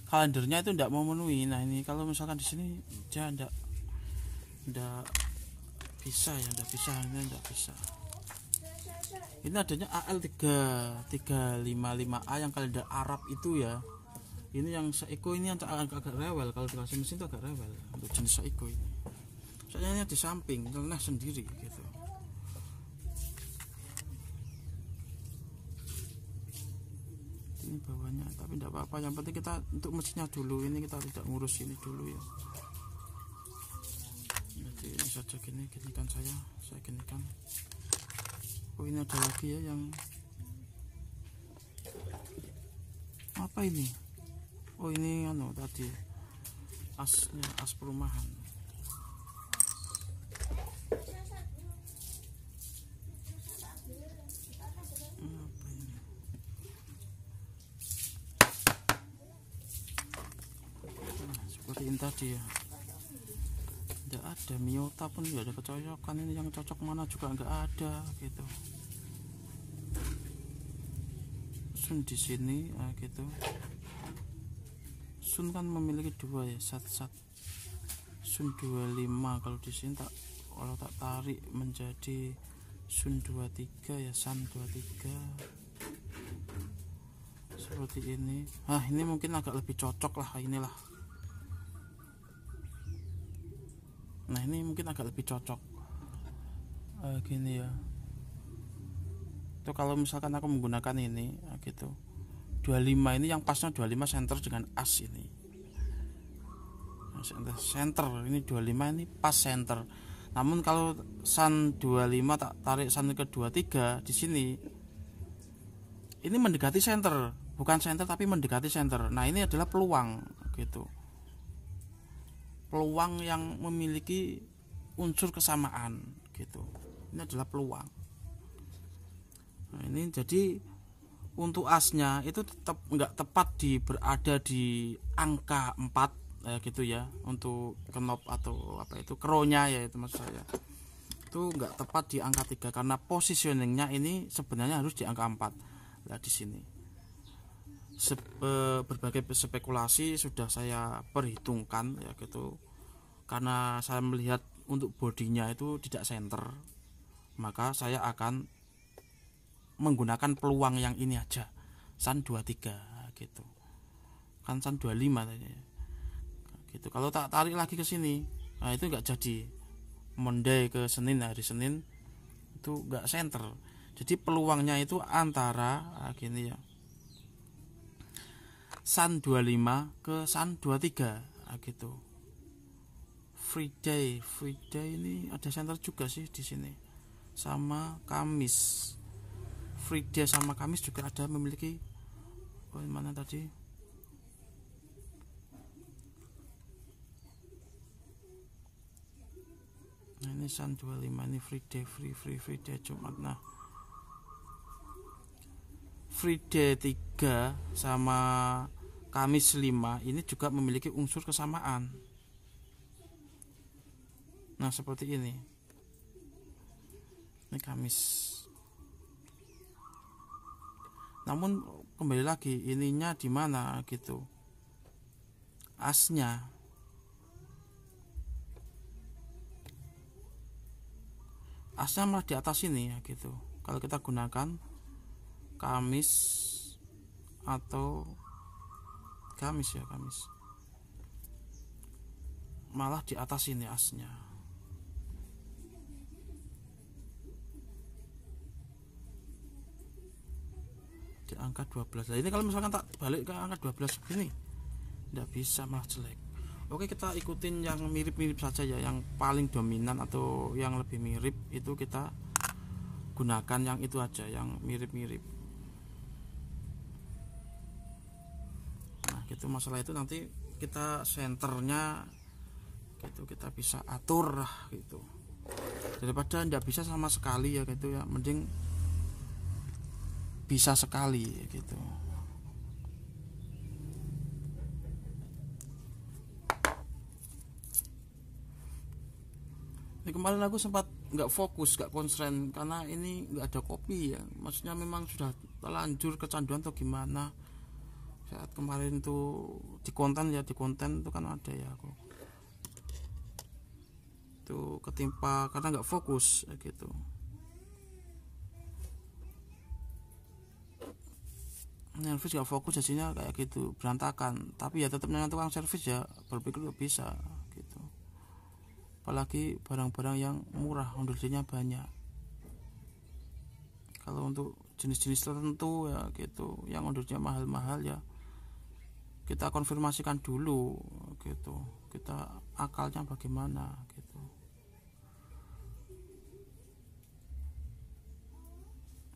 kalendernya itu tidak memenuhi. Nah ini kalau misalkan di sini dia tidak bisa ya, tidak bisa, ini tidak bisa. Ini adanya AL355A yang kalender Arab itu ya. Ini yang Seiko ini yang agak rewel, kalau dikasih mesin itu agak rewel untuk jenis Seiko ini. Soalnya ini di samping, karena sendiri gitu. Ini bawahnya, tapi tidak apa-apa. Yang penting kita untuk mesinnya dulu, ini kita tidak ngurus ini dulu ya. Jadi ini saja gini kan saya ginikan. Oh ini ada lagi ya yang apa ini? Oh ini tadi asnya, as perumahan. Apa ini? Nah, seperti ini tadi ya. Tidak ada Miyota pun tidak ada kecocokan, ini yang cocok mana juga nggak ada gitu. Sun di sini gitu. Sun kan memiliki dua ya, Sun 25. Kalau di sini kalau tak tarik menjadi Sun 23 ya, Sun 23 seperti ini. Nah ini mungkin agak lebih cocok lah, inilah. Nah ini mungkin agak lebih cocok gini ya. Itu kalau misalkan aku menggunakan ini gitu, 25 ini yang pasnya 25 center dengan as ini. Center ini 25 ini pas center. Namun kalau Sun 25 tak tarik Sun ke 23 di sini, ini mendekati center, bukan center tapi mendekati center. Nah ini adalah peluang gitu. Peluang yang memiliki unsur kesamaan gitu. Ini adalah peluang. Nah ini jadi untuk asnya itu tetap nggak tepat berada di angka 4 gitu ya, untuk knop atau apa itu kronya ya, itu maksud saya itu nggak tepat di angka 3 karena positioningnya ini sebenarnya harus di angka 4. Nah di sini berbagai spekulasi sudah saya perhitungkan ya gitu, karena saya melihat untuk bodinya itu tidak center, maka saya akan menggunakan peluang yang ini aja, Sun 23 gitu kan, Sun 25 tadi gitu. Kalau tak tarik lagi ke sini, nah itu nggak jadi. Monday ke Senin, hari Senin itu nggak center, jadi peluangnya itu antara gini ya, Sun 25 ke Sun 23 gitu. Friday ini ada center juga sih di sini, sama Kamis. Friday sama Kamis juga ada memiliki mana tadi? Nah ini Sun 25, ini Friday Jumat. Nah Friday 3 sama Kamis 5 ini juga memiliki unsur kesamaan. Nah seperti ini Kamis. Namun kembali lagi ininya di mana gitu, asnya. Asnya malah di atas ini ya gitu. Kalau kita gunakan Kamis atau Kamis malah di atas ini asnya. Di angka 12. Nah ini kalau misalkan tak balik ke angka 12 begini, tidak bisa, malah jelek. Oke, kita ikutin yang mirip-mirip saja ya, yang paling dominan atau yang lebih mirip itu kita gunakan yang itu aja, yang mirip-mirip. Nah gitu, masalah itu nanti kita senternya gitu, kita bisa atur lah gitu, daripada tidak bisa sama sekali ya gitu ya, mending bisa sekali gitu. Ini kemarin aku sempat nggak fokus, nggak konsen karena ini nggak ada kopi ya, maksudnya memang sudah terlanjur kecanduan atau gimana. Saat kemarin tuh di konten tuh kan ada ya, aku tuh ketimpa karena nggak fokus gitu. Servis nggak fokus jadinya kayak gitu, berantakan. Tapi ya tetap dengan tukang servis ya berpikir bisa gitu, apalagi barang-barang yang murah, onderdilnya banyak. Kalau untuk jenis-jenis tertentu ya gitu, yang onderdilnya mahal-mahal ya kita konfirmasikan dulu gitu, kita akalnya bagaimana gitu.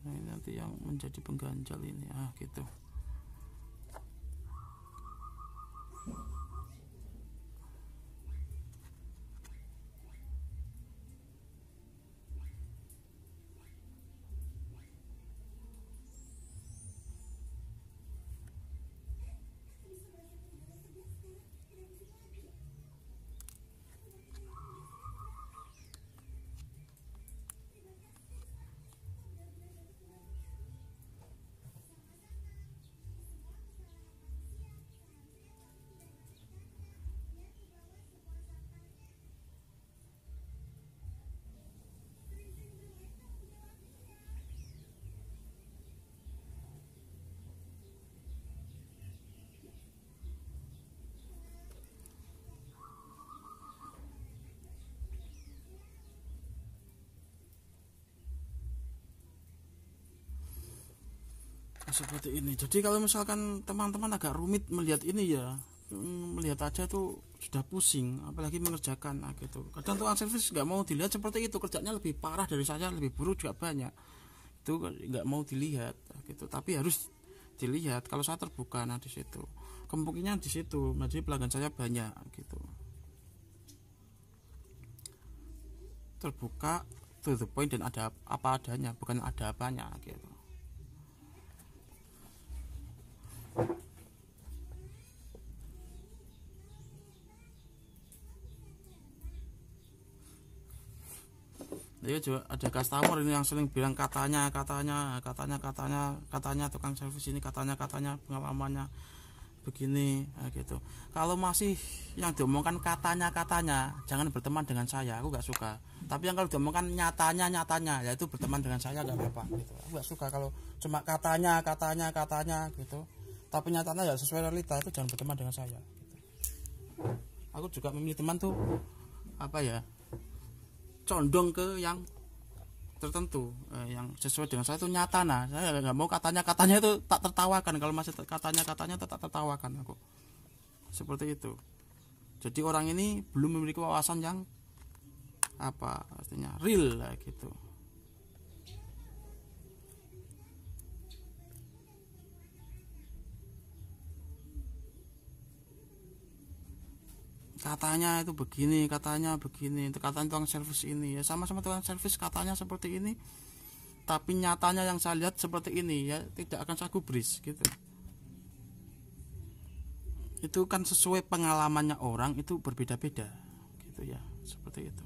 Nah, ini nanti yang menjadi pengganjal ini gitu. Seperti ini. Jadi kalau misalkan teman-teman agak rumit melihat ini ya, melihat aja tuh sudah pusing, apalagi mengerjakan gitu. Kadang tukang servis nggak mau dilihat seperti itu, kerjanya lebih parah dari saya, lebih buruk juga banyak, itu nggak mau dilihat gitu. Tapi harus dilihat. Kalau saya terbuka, nah di situ kemungkinan di situ, jadi pelanggan saya banyak gitu, terbuka, to the point, dan ada apa adanya, bukan ada apanya gitu. Ya juga ada customer ini yang sering bilang katanya tukang servis ini katanya pengalamannya begini gitu. Kalau masih yang diomongkan katanya jangan berteman dengan saya, aku nggak suka. Tapi yang kalau diomongkan nyatanya ya itu berteman dengan saya nggak apa-apa gitu. Aku nggak suka kalau cuma katanya gitu, tapi nyatanya ya sesuai realita, itu jangan berteman dengan saya gitu. Aku juga memilih teman tuh apa ya, condong ke yang tertentu, yang sesuai dengan saya itu nyata. Nah, saya nggak mau katanya itu tak tertawakan. Kalau masih katanya itu tak tertawakan aku, seperti itu. Jadi orang ini belum memiliki wawasan yang apa artinya real gitu. Katanya itu begini, katanya tukang servis ini ya sama-sama tukang servis katanya seperti ini, tapi nyatanya yang saya lihat seperti ini ya, tidak akan saya gubris gitu. Itu kan sesuai pengalamannya orang, itu berbeda-beda gitu ya, seperti itu.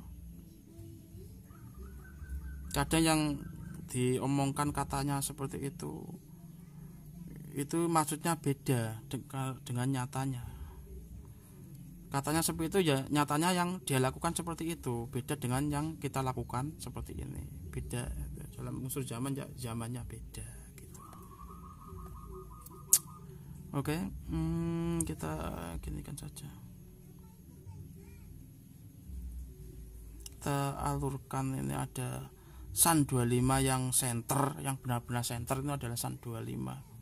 Kadang yang diomongkan katanya seperti itu maksudnya beda dengan nyatanya. Katanya seperti itu ya, nyatanya yang dia lakukan seperti itu beda dengan yang kita lakukan seperti ini, beda dalam unsur zaman ya, zamannya beda gitu. Oke, kita ginikan saja, kita alurkan. Ini ada SUN 25 yang center, yang benar-benar center itu adalah SUN 25.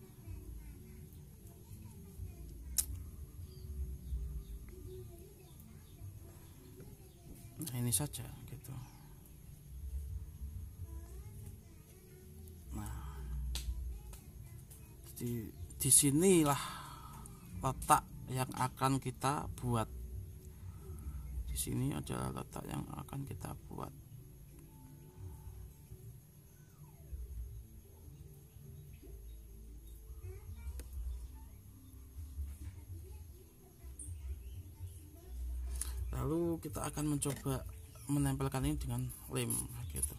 Nah, ini saja gitu. Nah, di sinilah letak yang akan kita buat. Di sini adalah letak yang akan kita buat. Lalu kita akan mencoba menempelkan ini dengan lem gitu.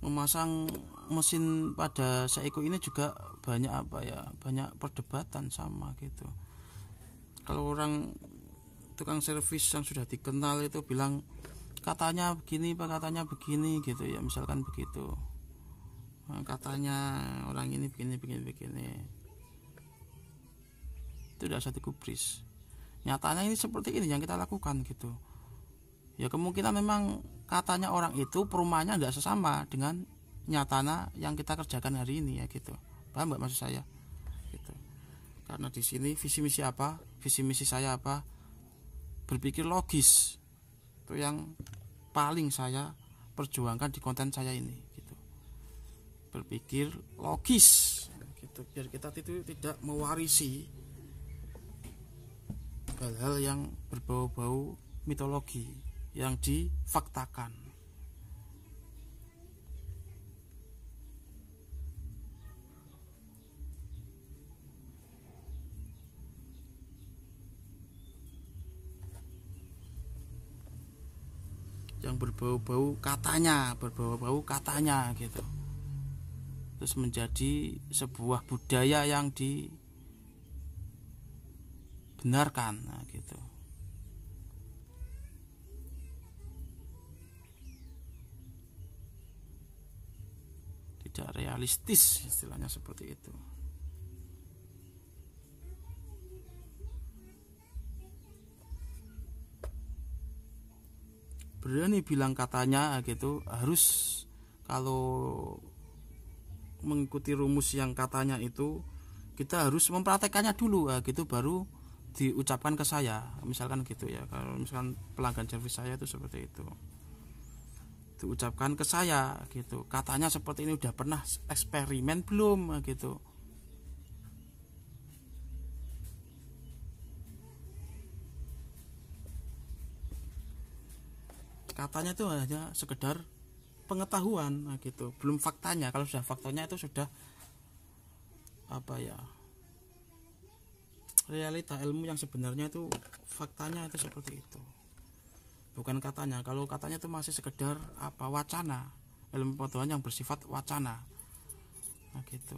Memasang mesin pada Seiko ini juga banyak banyak perdebatan sama gitu. Kalau orang tukang servis yang sudah dikenal itu bilang katanya begini pak, katanya begini gitu ya, misalkan begitu. Katanya orang ini begini. Itu sudah satu gubris. Nyatanya ini seperti ini yang kita lakukan gitu. Ya kemungkinan memang katanya orang itu perumahannya tidak sesama dengan nyatanya yang kita kerjakan hari ini ya gitu. Paham nggak maksud saya? Gitu. Karena di sini visi misi apa? Visi misi saya apa? Berpikir logis. Itu yang paling saya perjuangkan di konten saya ini gitu. Berpikir logis gitu, biar kita itu tidak mewarisi hal-hal yang berbau-bau mitologi yang difaktakan. Yang berbau-bau katanya gitu. Terus menjadi sebuah budaya yang dibenarkan gitu. Tidak realistis istilahnya seperti itu. Berani bilang katanya gitu, harus kalau mengikuti rumus yang katanya itu kita harus mempraktekannya dulu gitu, baru diucapkan ke saya misalkan gitu ya. Kalau misalkan pelanggan servis saya itu seperti itu, diucapkan ke saya gitu, katanya seperti ini, udah pernah eksperimen belum gitu. Katanya itu hanya sekedar pengetahuan gitu, belum faktanya. Kalau sudah faktanya itu sudah realita ilmu yang sebenarnya itu, faktanya itu seperti itu, bukan katanya. Kalau katanya itu masih sekedar wacana, ilmu pengetahuan yang bersifat wacana gitu.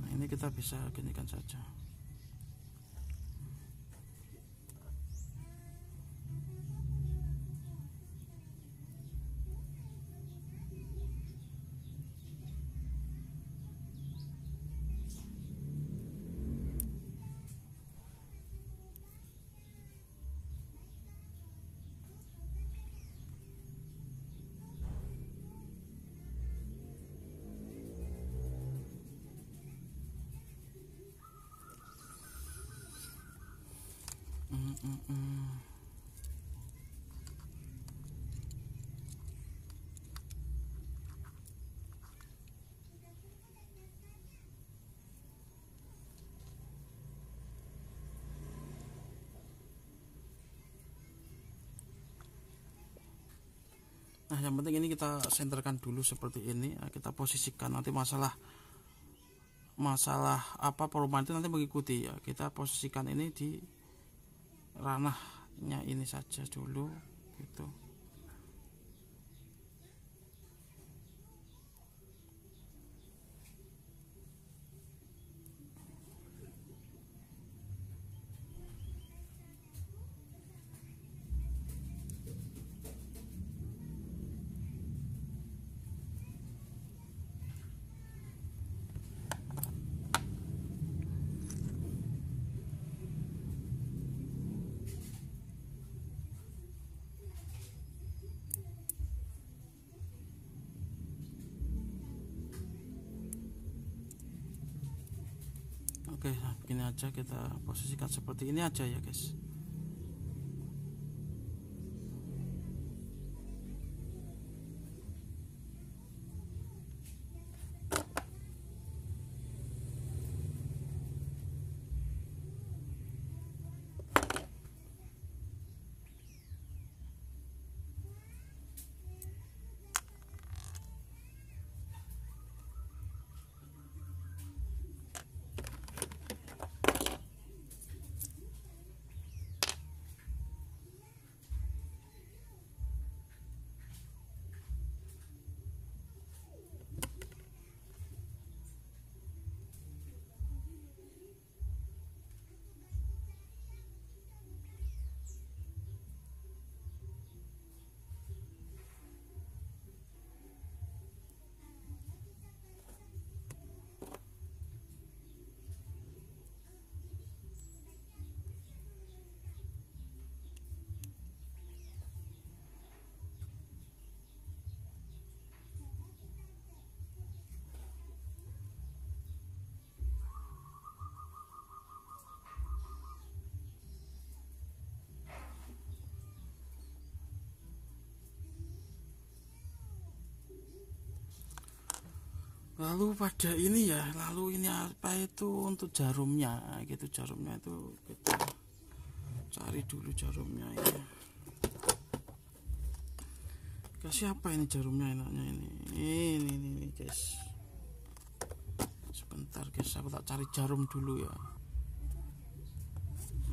Nah, ini kita bisa ginikan saja. Nah, yang penting ini kita senterkan dulu seperti ini, kita posisikan. Nanti masalah perumahan itu nanti mengikuti ya. Kita posisikan ini di ranahnya ini saja dulu gitu. aja, kita posisikan seperti ini aja ya guys. Lalu pada ini ya, lalu ini apa itu untuk jarumnya gitu, jarumnya itu kita cari dulu jarumnya ya. Kasih apa ini jarumnya enaknya ini guys. Sebentar guys, aku tak cari jarum dulu ya.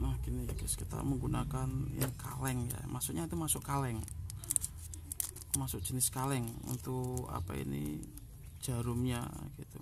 Nah gini ya guys, kita menggunakan yang kaleng ya, maksudnya itu masuk kaleng, masuk jenis kaleng untuk apa ini jarumnya gitu. Gitu.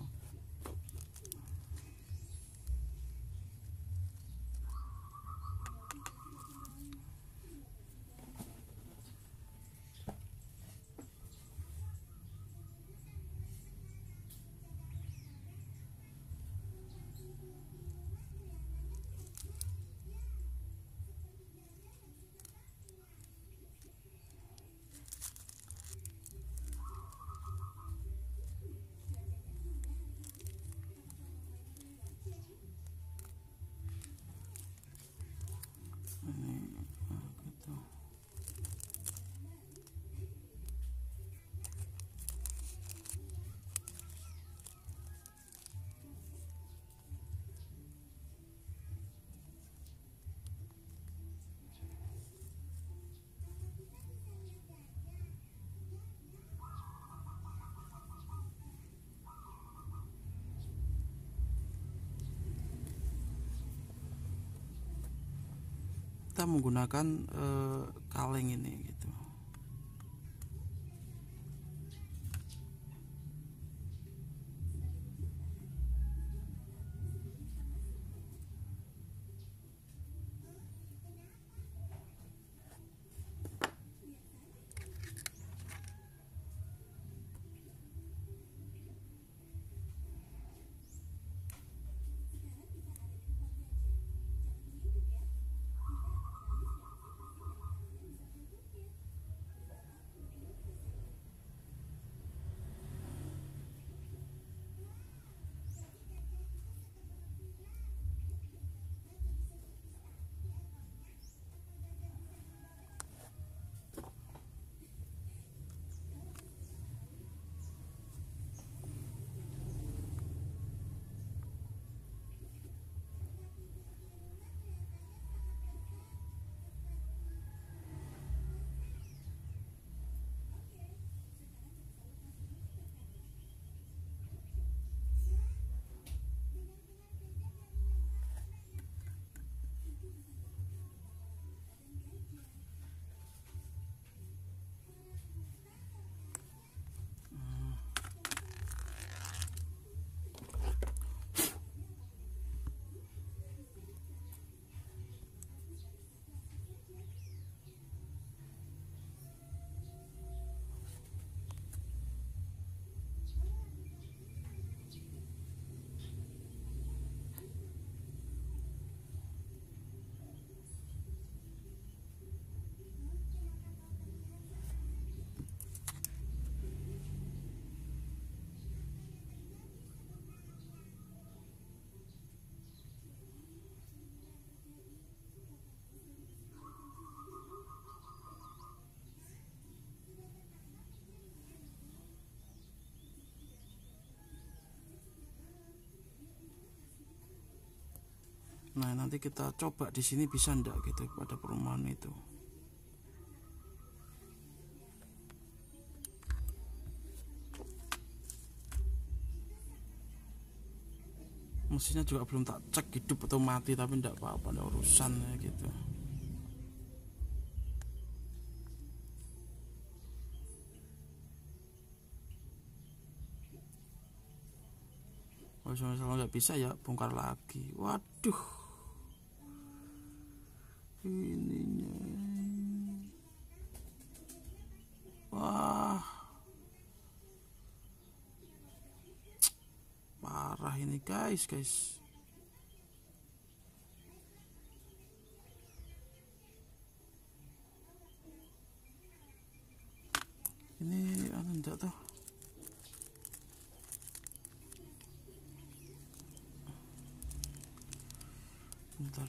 Kita menggunakan kaleng ini gitu. Nah, nanti kita coba di sini bisa ndak gitu pada perumahan itu. Mesinnya juga belum tak cek hidup atau mati, tapi ndak apa-apa, ada urusan ya gitu. Kalau nggak bisa ya bongkar lagi. Waduh, ininya, wah, parah ini guys. Ini enggak tuh. Bentar.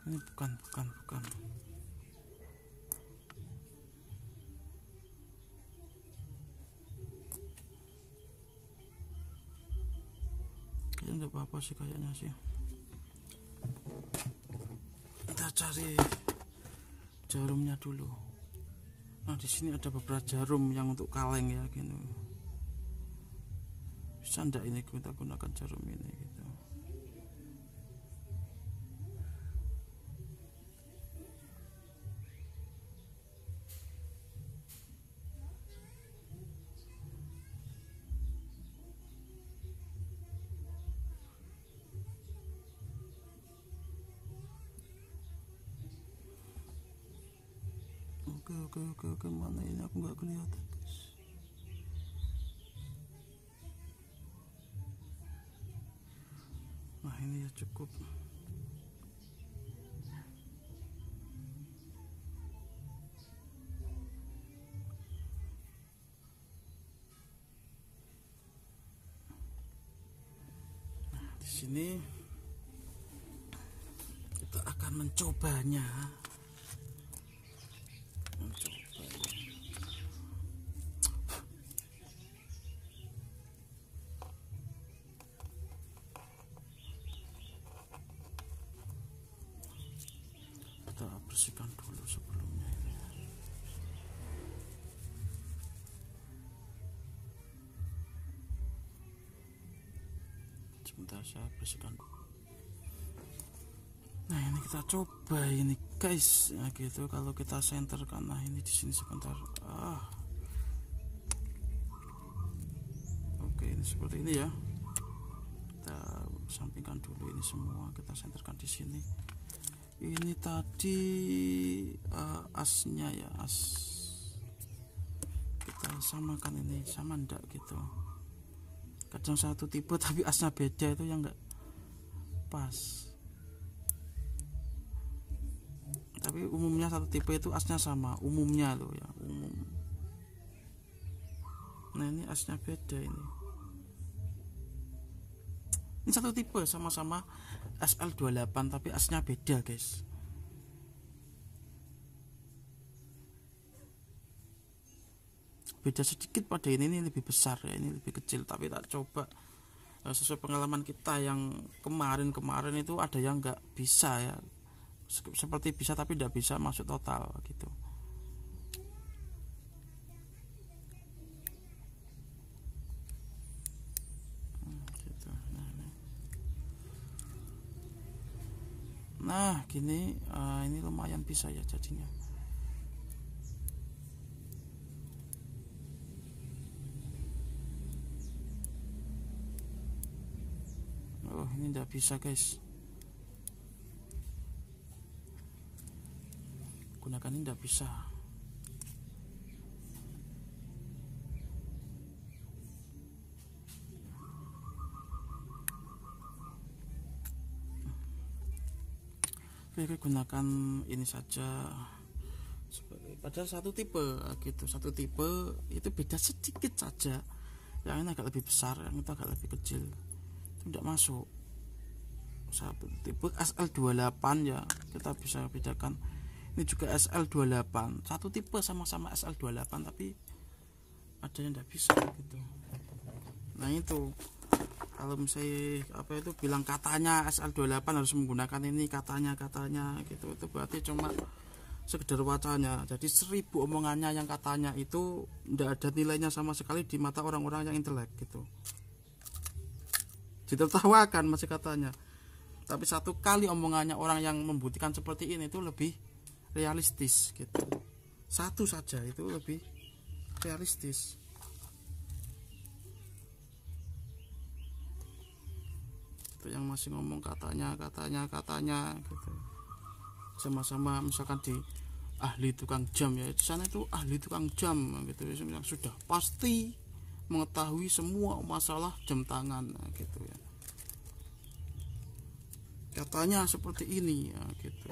Ini bukan. Ya enggak apa-apa sih kayaknya sih. Kita cari jarumnya dulu. Nah, di sini ada beberapa jarum yang untuk kaleng ya gitu. Bisa enggak ini kita gunakan jarum ini gitu. Oke, mana ini aku nggak kelihatan guys. Nah, ini ya cukup. Nah, di sini kita akan mencobanya. Kita bersihkan dulu sebelumnya ini. Sebentar saya bersihkan dulu. Nah, ini kita coba ini guys. Nah, gitu kalau kita senterkan. Nah, ini di sini sebentar. Oke, ini seperti ini ya. Kita sampingkan dulu ini semua, kita senterkan di sini. Ini tadi asnya ya, as kita samakan ini sama ndak gitu. Kadang satu tipe tapi asnya beda, itu yang nggak pas. Tapi umumnya satu tipe itu asnya sama, umumnya loh ya, umum. Nah, ini asnya beda ini. Ini satu tipe sama-sama SL28 tapi asnya beda guys. Beda sedikit pada ini lebih besar ya, ini lebih kecil. Tapi tak coba sesuai pengalaman kita yang kemarin itu ada yang nggak bisa ya, seperti bisa tapi tidak bisa masuk total gitu. Nah, gini, ini lumayan bisa ya jadinya. Oh, ini tidak bisa guys. Gunakan ini tidak bisa. Oke, gunakan ini saja. Padahal satu tipe gitu, satu tipe itu beda sedikit saja. Yang ini agak lebih besar, yang itu agak lebih kecil. Itu tidak masuk. Satu tipe SL28 ya, kita bisa bedakan. Ini juga SL28, satu tipe sama-sama SL28, tapi ada yang tidak bisa gitu. Nah itu kalau misalnya apa itu bilang katanya SL28 harus menggunakan ini, katanya gitu, itu berarti cuma sekedar wacanya. Jadi 1000 omongannya yang katanya itu tidak ada nilainya sama sekali di mata orang-orang yang intelek gitu. Ditertawakan masih katanya, tapi satu kali omongannya orang yang membuktikan seperti ini itu lebih realistis gitu. Satu saja itu lebih realistis. Itu yang masih ngomong katanya gitu. Sama-sama misalkan di ahli tukang jam ya, di sana itu ahli tukang jam gitu, yang sudah pasti mengetahui semua masalah jam tangan gitu ya. Katanya seperti ini ya gitu.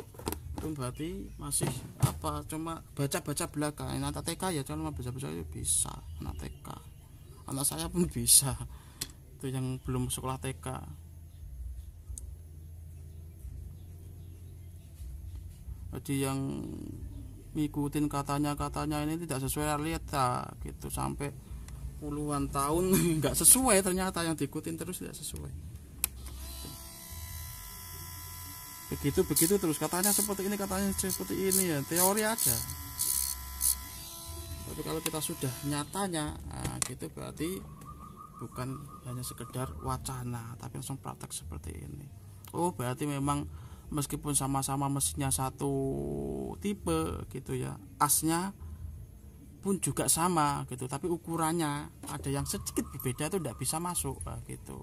Itu berarti masih apa, cuma baca-baca belaka. Anak TK ya cuma baca-baca itu bisa. Anak TK, anak saya pun bisa, itu yang belum sekolah TK. Jadi yang ngikutin katanya ini tidak sesuai realita gitu, sampai puluhan tahun nggak sesuai, ternyata yang diikutin terus tidak sesuai. Begitu terus, katanya seperti ini ya, teori aja. Tapi kalau kita sudah nyatanya, nah, gitu berarti bukan hanya sekedar wacana, tapi langsung praktek seperti ini. Oh berarti memang meskipun sama-sama mesinnya satu tipe gitu ya, asnya pun juga sama gitu, tapi ukurannya ada yang sedikit berbeda, itu tidak bisa masuk gitu,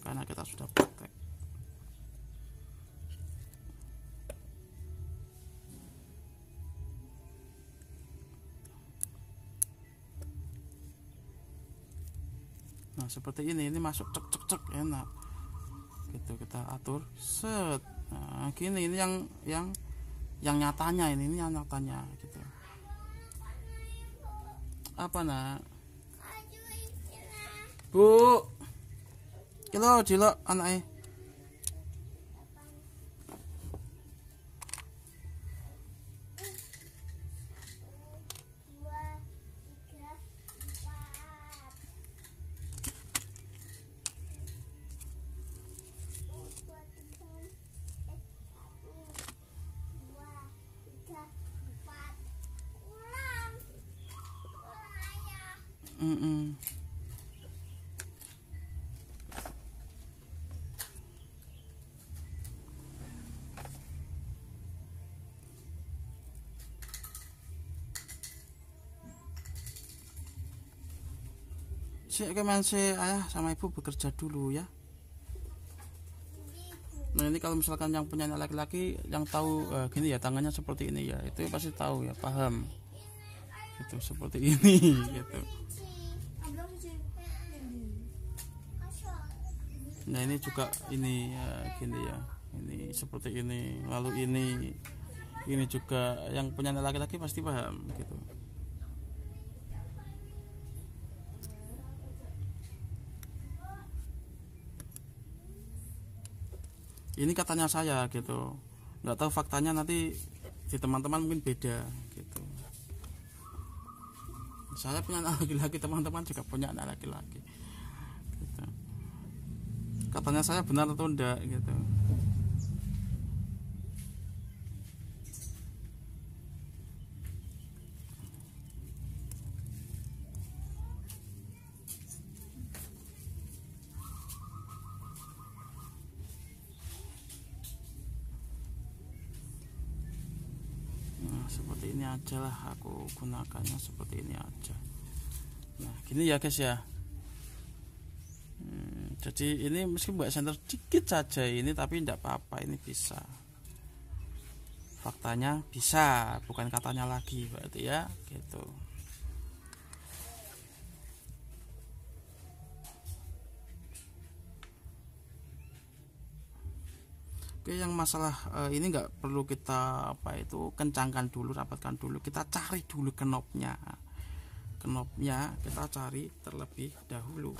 karena kita sudah praktek. Nah seperti ini masuk cek enak gitu, kita atur set. Nah gini, ini yang nyatanya, ini yang nyatanya gitu. Apa nak bu kilo jilo anaknya. Kemen ayah sama ibu bekerja dulu ya. Nah ini kalau misalkan yang punya anak laki-laki yang tahu gini ya, tangannya seperti ini ya, itu pasti tahu ya, paham gitu, seperti ini gitu. Nah ini juga ini ya, gini ya, ini seperti ini, lalu ini juga yang punya anak laki-laki pasti paham gitu. Ini katanya saya gitu, nggak tahu faktanya, nanti di teman-teman mungkin beda gitu. Saya punya anak laki-laki, teman-teman juga punya anak laki-laki gitu. Katanya saya benar atau enggak gitu. Seperti ini aja lah, aku gunakannya seperti ini aja. Nah gini ya guys ya. Jadi ini meskipun buat senter dikit saja ini, tapi tidak apa-apa, ini bisa, faktanya bisa, bukan katanya lagi berarti ya gitu. Oke, yang masalah ini nggak perlu kita apa itu kencangkan dulu, rapatkan dulu, kita cari dulu knobnya kita cari terlebih dahulu.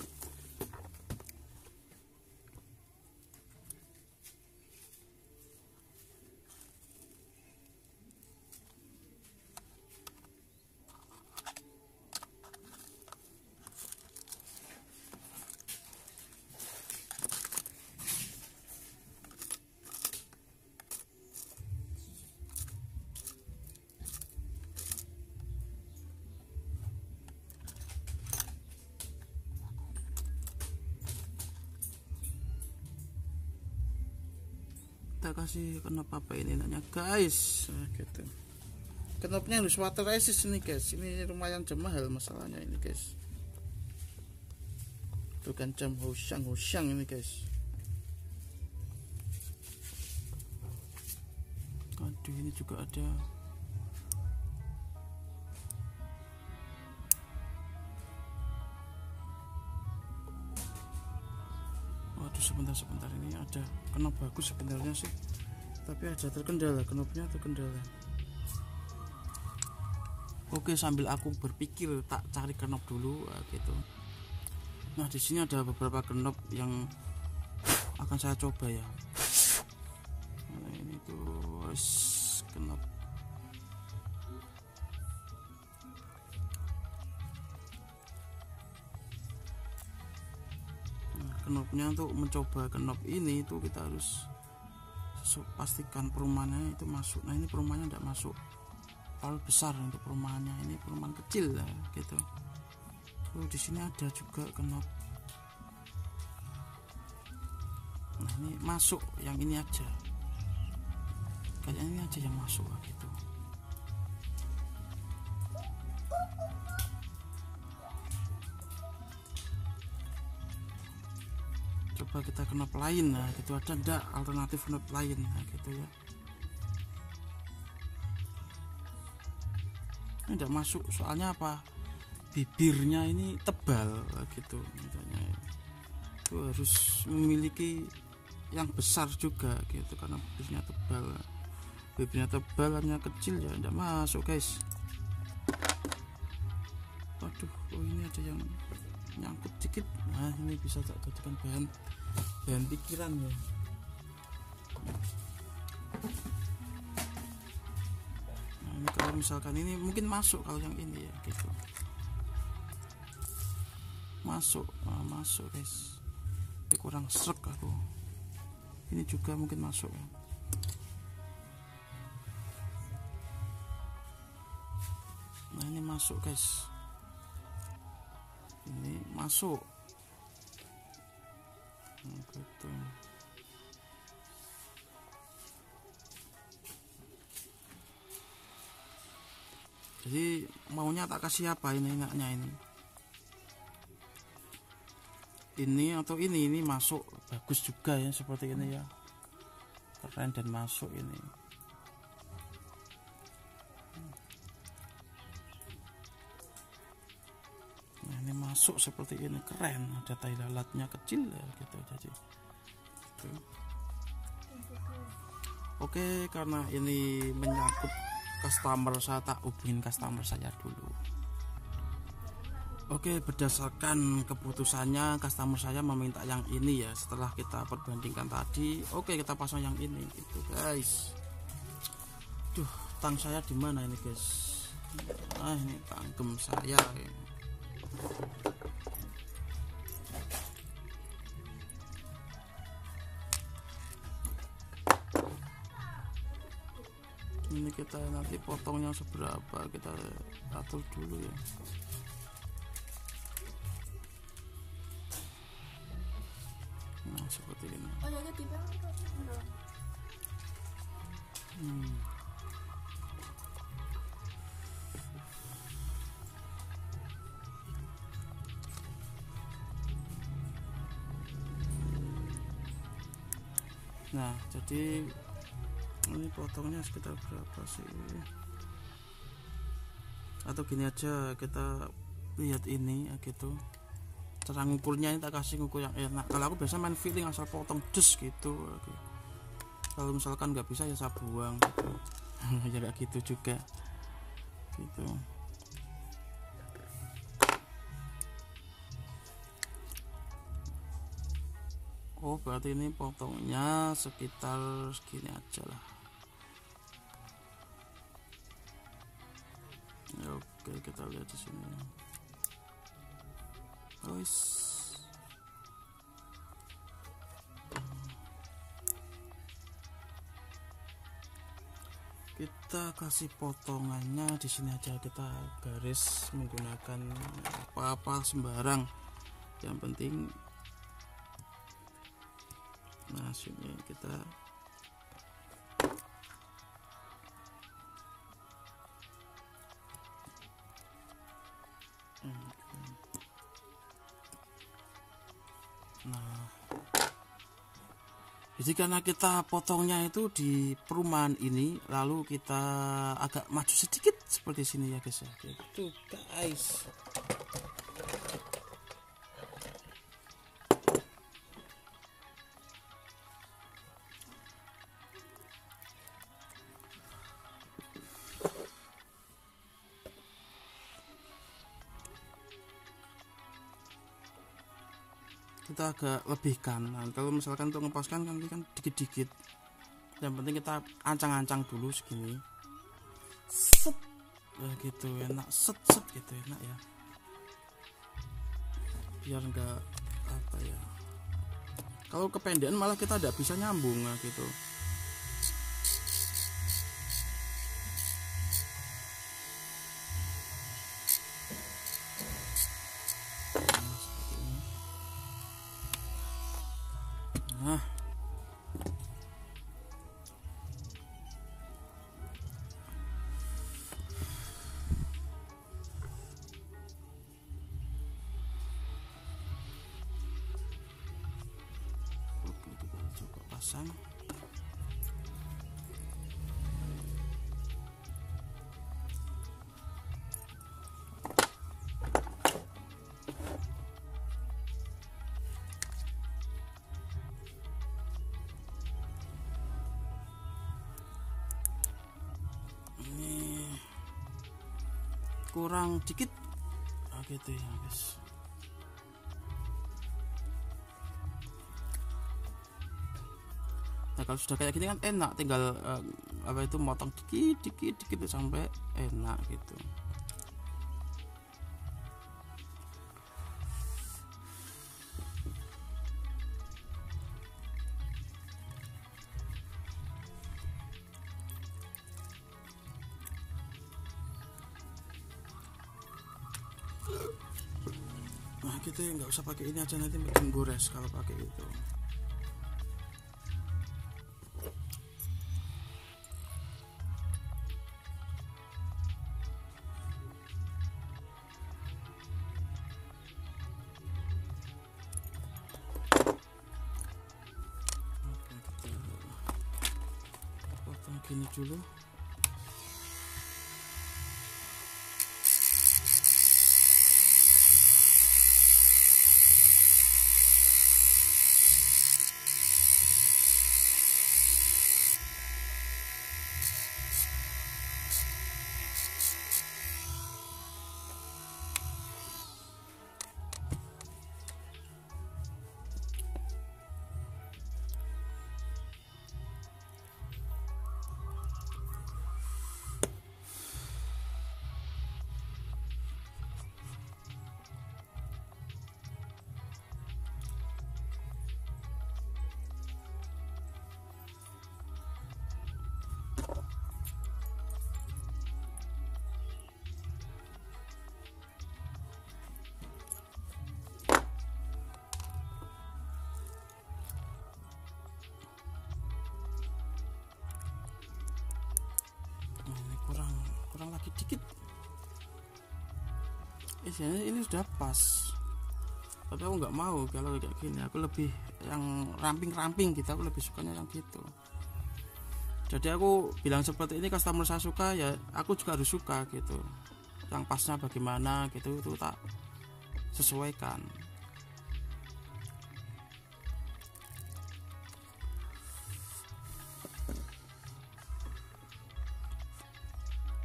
kita kasih knop apa ini namanya guys. Nah, gitu. Knopnya harus water resist ini guys. Ini lumayan mahal masalahnya ini guys. Itu kan jam Houshang ini guys. Aduh, ini juga ada. Waduh, sebentar ini ada knop bagus sebenarnya sih, tapi aja terkendala, knopnya terkendala. Oke, sambil aku berpikir tak cari knop dulu gitu. Nah, di sini ada beberapa knop yang akan saya coba ya. Nah, ini tuh knop. Nah, knopnya untuk mencoba knop ini itu kita harus pastikan perumahannya itu masuk. Nah, ini perumahannya tidak masuk. Terlalu besar untuk perumahannya, ini perumahan kecil lah gitu. Di sini ada juga knop. Nah, ini masuk, yang ini aja. Kayaknya ini aja yang masuk gitu. Coba kita knop lain, nah gitu, ada enggak alternatif knop lain, nah gitu ya. Ini enggak masuk, soalnya apa? Bibirnya ini tebal gitu, misalnya itu harus memiliki yang besar juga gitu, karena bibirnya tebal hanya kecil ya enggak masuk guys. Waduh, oh ini ada yang nyangkut dikit. Nah, ini bisa tak jadikan bahan pikiran ya. Nah, ini kalau misalkan ini mungkin masuk, kalau yang ini ya gitu. Masuk guys, tapi kurang srek aku. Ini juga mungkin masuk ya. Nah, ini masuk guys, ini masuk. Nah, gitu. Jadi maunya tak kasih apa ini enaknya ini atau ini masuk bagus juga ya, seperti ini ya, keren dan masuk ini. Nah, ini masuk seperti ini, keren, ada tai lalatnya kecil ya gitu. Jadi gitu. Oke, karena ini menyangkut customer, saya tak hubungin customer saya dulu. Oke, berdasarkan keputusannya customer saya meminta yang ini ya. Setelah kita perbandingkan tadi, oke kita pasang yang ini gitu guys. Duh, tang saya di mana ini guys? Nah, ini tangkem saya ya. Ini kita nanti potongnya seberapa kita atur dulu ya. Nah, seperti ini. Nah, jadi ini potongnya sekitar berapa sih? Atau gini aja, kita lihat ini ya gitu. Cara ngukurnya ini tak kasih ngukur yang enak. Kalau aku biasa main feeling, asal potong dus gitu. Kalau misalkan nggak bisa ya saya buang gitu. Ya kayak gitu juga gitu. Oh, berarti ini potongnya sekitar segini aja lah. Ya, oke, kita lihat di sini. Guys, kita kasih potongannya di sini aja, kita garis menggunakan apa-apa sembarang, yang penting. Nah, sini kita Jadi karena kita potongnya itu di perumahan ini, lalu kita agak maju sedikit seperti sini ya guys ya. Gitu guys. Kita agak lebihkan. Nah, kalau misalkan untuk ngepaskan kan dikit-dikit. Yang penting kita ancang-ancang dulu segini. Set. Ya gitu enak, set gitu enak ya. Biar enggak apa ya. Kalau kependekan malah kita tidak bisa nyambung nah, gitu. Nah, oke, kita coba pasang. Kurang dikit gitu ya guys. Nah kalau sudah kayak gini kan enak, tinggal apa itu motong dikit sampai enak gitu. Nah gitu ya, nggak usah pakai ini aja, nanti bikin gores kalau pakai itu. Oke, kita potong gini dulu. Kurang lagi dikit. Ini sudah pas, tapi aku nggak mau kalau kayak gini. Aku lebih yang ramping gitu, aku lebih sukanya yang gitu. Jadi aku bilang seperti ini, customer saya suka ya aku juga harus suka gitu. Yang pasnya bagaimana gitu itu tak sesuaikan.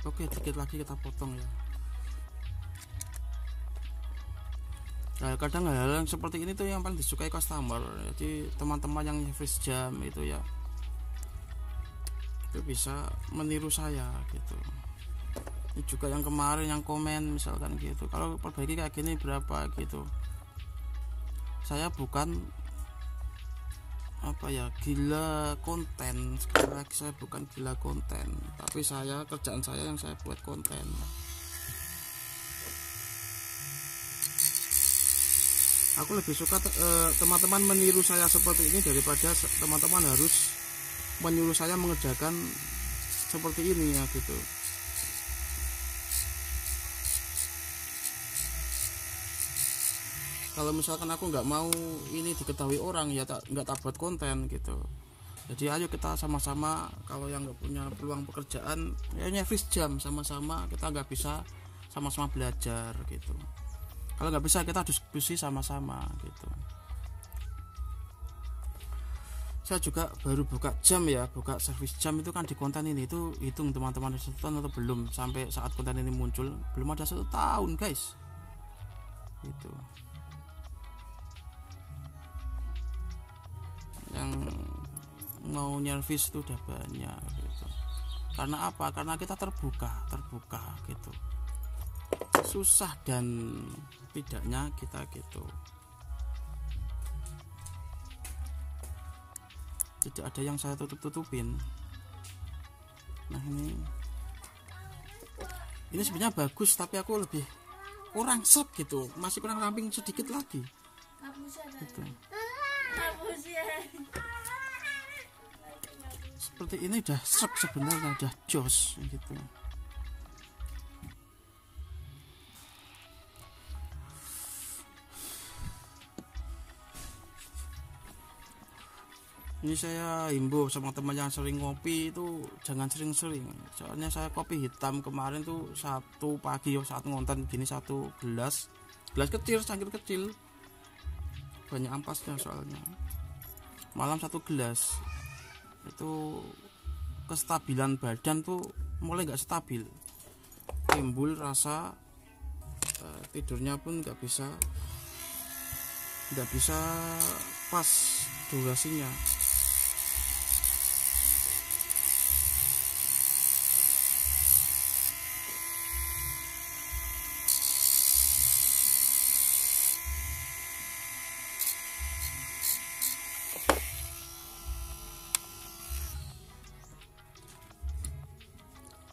Oke, dikit lagi kita potong ya. Nah, kadang hal-hal yang seperti ini tuh yang paling disukai customer. Jadi teman-teman yang freeze jam itu ya, itu bisa meniru saya gitu. Ini juga yang kemarin yang komen misalkan gitu, kalau perbaiki kayak gini berapa gitu. Saya bukan apa ya, gila konten. Sekali lagi saya bukan gila konten, tapi saya kerjaan saya yang saya buat konten. Aku lebih suka teman-teman meniru saya seperti ini daripada teman-teman harus menyuruh saya mengerjakan seperti ini ya gitu. Kalau misalkan aku nggak mau ini diketahui orang ya nggak tak buat konten gitu. Jadi ayo kita sama-sama, kalau yang nggak punya peluang pekerjaan ya nyervis jam sama-sama, kita nggak bisa sama-sama belajar gitu. Kalau nggak bisa kita diskusi sama-sama gitu. Saya juga baru buka jam ya, buka servis jam itu kan di konten ini, itu hitung teman-teman nonton atau belum. Sampai saat konten ini muncul belum ada 1 tahun guys gitu. Yang mau nyervis itu udah banyak gitu. Karena apa? Karena kita terbuka gitu. Susah dan tidaknya kita gitu. Tidak ada yang saya tutup-tutupin. Nah ini sebenarnya bagus, tapi aku lebih kurang serp gitu, masih kurang ramping sedikit lagi gitu. Seperti ini udah serp sebenarnya, udah jos gitu. Ini saya himbau sama teman yang sering ngopi itu jangan sering-sering. Soalnya saya kopi hitam kemarin tuh 1 pagi saat ngonten gini 1 gelas kecil, cangkir kecil, banyak ampasnya soalnya. Malam 1 gelas itu kestabilan badan tuh mulai nggak stabil, timbul rasa tidurnya pun nggak bisa pas durasinya.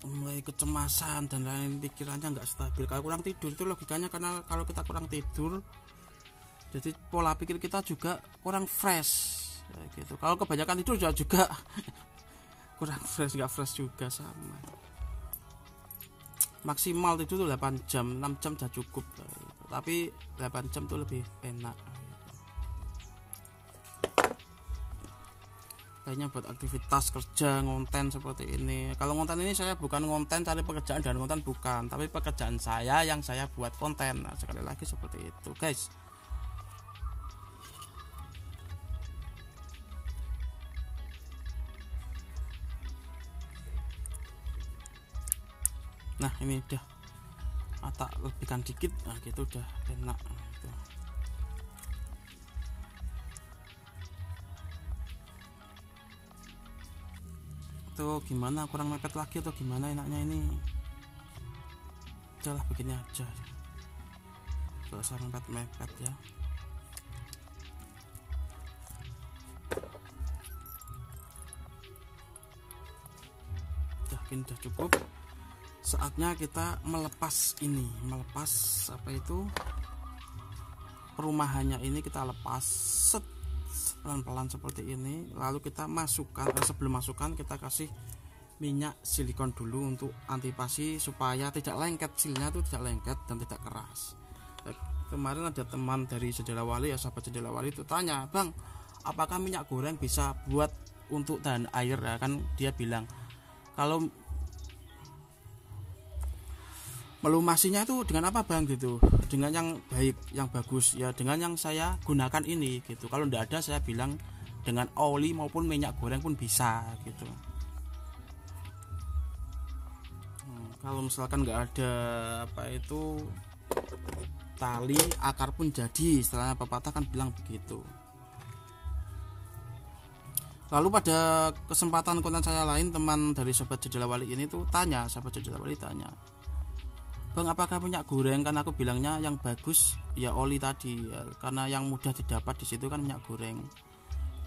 Mulai kecemasan dan lain, pikirannya nggak stabil. Kalau kurang tidur itu logikanya, karena kalau kita kurang tidur jadi pola pikir kita juga kurang fresh gitu. Kalau kebanyakan tidur juga kurang fresh, nggak fresh juga sama. Maksimal tidur tuh 8 jam, 6 jam sudah cukup, tapi 8 jam tuh lebih enak. Kayaknya buat aktivitas kerja ngonten seperti ini. Kalau ngonten ini saya bukan ngonten cari pekerjaan dan ngonten, bukan, tapi pekerjaan saya yang saya buat konten. Nah, sekali lagi seperti itu guys. Nah ini udah mata lebihkan dikit, nah gitu udah enak gitu. Itu gimana, kurang mepet lagi atau gimana enaknya ini? Udahlah begini aja, gak usah mepet ya. Udah cukup. Saatnya kita melepas ini, melepas apa itu, perumahannya ini kita lepas set pelan-pelan seperti ini. Lalu kita masukkan, sebelum masukkan kita kasih minyak silikon dulu untuk antipasi supaya tidak lengket, silnya itu tidak lengket dan tidak keras. Kemarin ada teman dari Jendela Wali ya, sahabat Jendela Wali itu tanya, "Bang, apakah minyak goreng bisa buat untuk tahan air?" Ya kan dia bilang kalau melumasinya itu dengan apa bang gitu, dengan yang baik, yang bagus ya, dengan yang saya gunakan ini gitu. Kalau tidak ada saya bilang dengan oli maupun minyak goreng pun bisa gitu. Kalau misalkan nggak ada apa itu tali, akar pun jadi, istilahnya pepatah kan bilang begitu. Lalu pada kesempatan konten saya lain, teman dari sahabat Jendela Wali ini tuh tanya, sahabat Jendela Wali tanya, "Bang, apakah minyak goreng?" Kan aku bilangnya yang bagus ya oli tadi ya, karena yang mudah didapat di situ kan minyak goreng.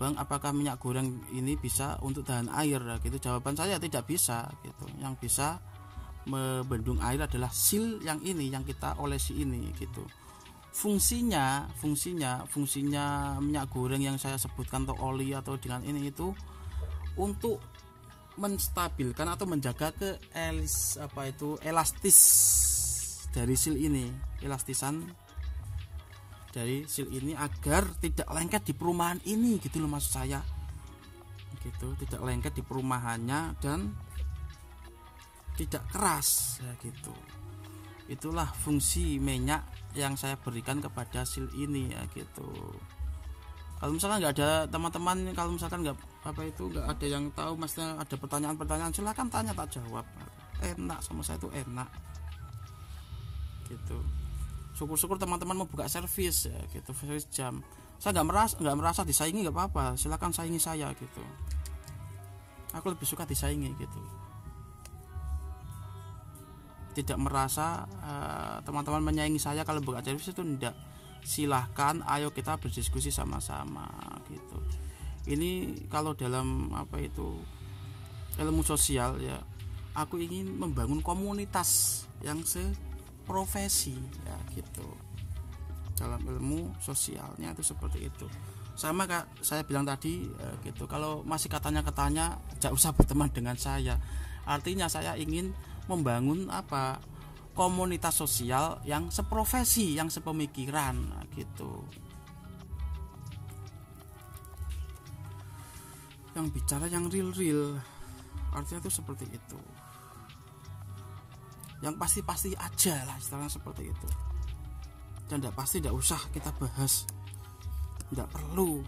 "Bang, apakah minyak goreng ini bisa untuk tahan air?" Gitu. Jawaban saya tidak bisa gitu. Yang bisa membendung air adalah sil yang ini, yang kita olesi ini gitu. Fungsinya minyak goreng yang saya sebutkan atau oli atau dengan ini itu untuk menstabilkan atau menjaga elastis dari sil ini, elastisan dari sil ini agar tidak lengket di perumahan ini gitu loh maksud saya. gitu, tidak lengket di perumahannya dan tidak keras ya gitu. Itulah fungsi minyak yang saya berikan kepada seal ini ya gitu. Kalau misalkan nggak ada teman-teman, kalau misalkan nggak nggak ada yang tahu, maksudnya ada pertanyaan-pertanyaan, silakan tanya, tak jawab. Enak sama saya itu enak gitu. Syukur-syukur teman-teman mau buka servis ya gitu, servis jam. Saya nggak merasa disaingi, nggak apa-apa, silakan saingi saya gitu. Aku lebih suka disaingi gitu. Tidak merasa teman-teman menyaingi saya kalau buka servis itu tidak. Silahkan, ayo kita berdiskusi sama-sama gitu. Ini kalau dalam ilmu sosial ya, aku ingin membangun komunitas yang seprofesi ya gitu. Dalam ilmu sosialnya itu seperti itu. Sama kak saya bilang tadi gitu, kalau masih katanya jangan usah berteman dengan saya. Artinya saya ingin membangun komunitas sosial yang seprofesi, yang sepemikiran gitu, yang bicara yang real, artinya itu seperti itu, yang pasti aja lah istilahnya seperti itu. Dan tidak pasti tidak usah kita bahas, tidak perlu.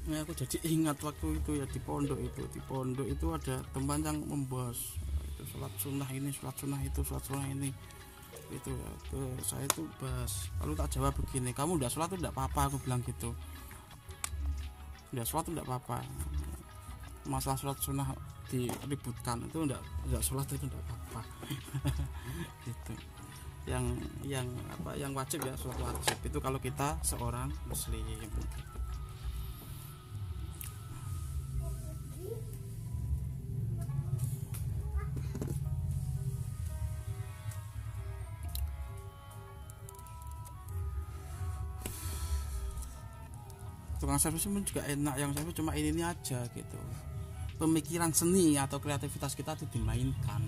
Ini aku jadi ingat waktu itu ya, di pondok itu ada teman yang membahas itu sholat sunnah ini, sholat sunnah ini itu ya. Saya itu bahas, lalu tak jawab begini, kamu udah sholat tuh enggak apa-apa, aku bilang gitu. Udah sholat tuh enggak apa-apa, masalah sholat sunnah diributkan itu enggak sholat itu enggak apa-apa. Gitu. Yang wajib ya, sholat wajib itu kalau kita seorang muslim. Tukang servis pun juga enak, yang servis cuma ini aja gitu, pemikiran seni atau kreativitas kita itu dimainkan.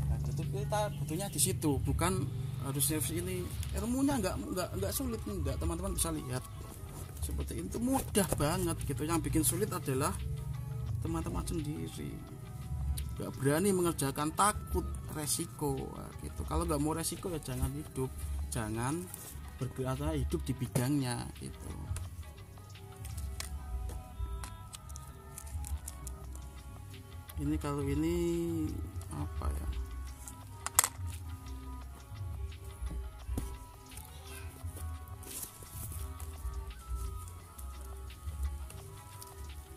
Nah, itu kita butuhnya di situ, bukan harus servis ini. Ilmunya nggak sulit, enggak, teman-teman bisa lihat seperti itu, mudah banget gitu. Yang bikin sulit adalah teman-teman sendiri, nggak berani mengerjakan, takut resiko gitu. Kalau nggak mau resiko ya jangan bergerak hidup di bidangnya gitu. Ini kalau ini apa ya,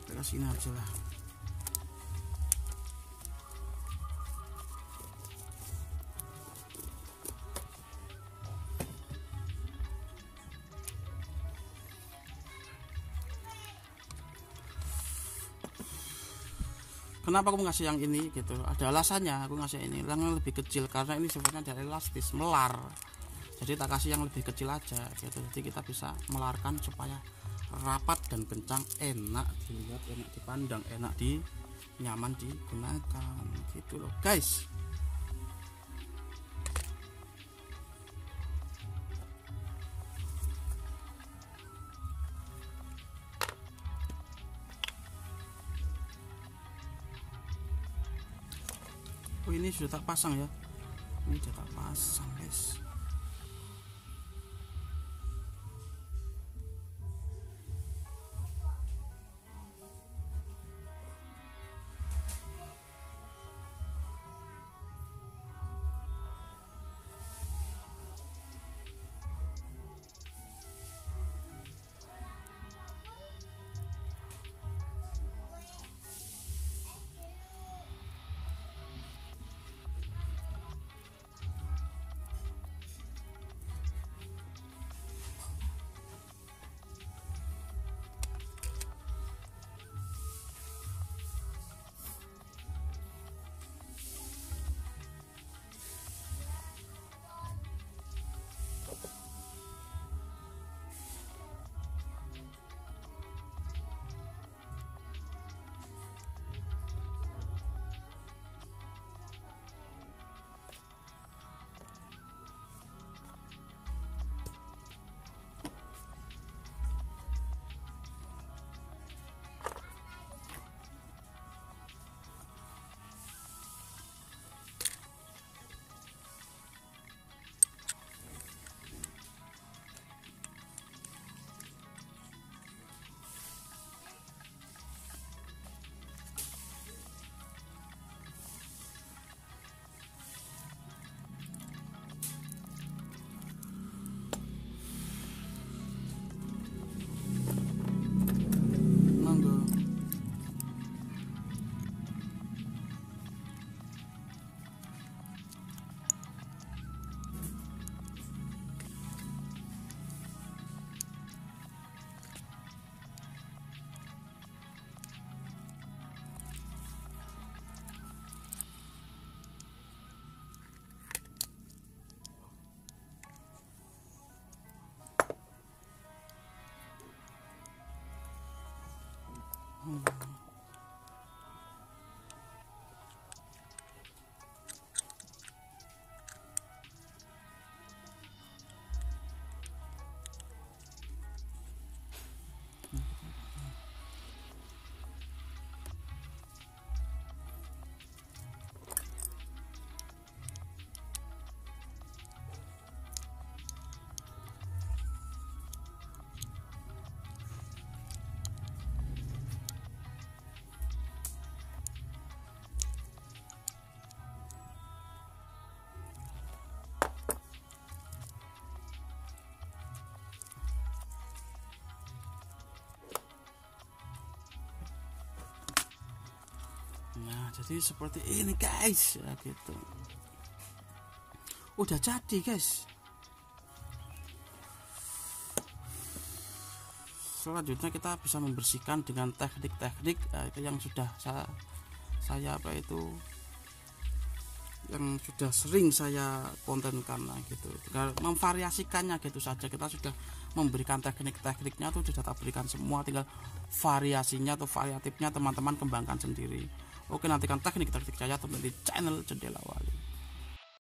kita kasih ini aja lah. Kenapa aku ngasih yang ini gitu, ada alasannya aku ngasih ini yang lebih kecil, karena ini sifatnya dari elastis, melar. Jadi tak kasih yang lebih kecil aja gitu, jadi kita bisa melarkan supaya rapat dan kencang, enak dilihat, enak dipandang, enak nyaman digunakan gitu loh guys. Oh, ini sudah tak pasang ya, ini sudah tak pasang guys. Nah, jadi seperti ini guys, ya gitu. Udah jadi guys. Selanjutnya kita bisa membersihkan dengan teknik-teknik yang sudah saya apa itu yang sudah sering saya kontenkan gitu. Tinggal memvariasikannya gitu saja. Kita sudah memberikan teknik-tekniknya tuh sudah kita berikan semua, tinggal variasinya atau variatifnya teman-teman kembangkan sendiri. Oke, nantikan teknik-teknik saya di channel Jendela Wali.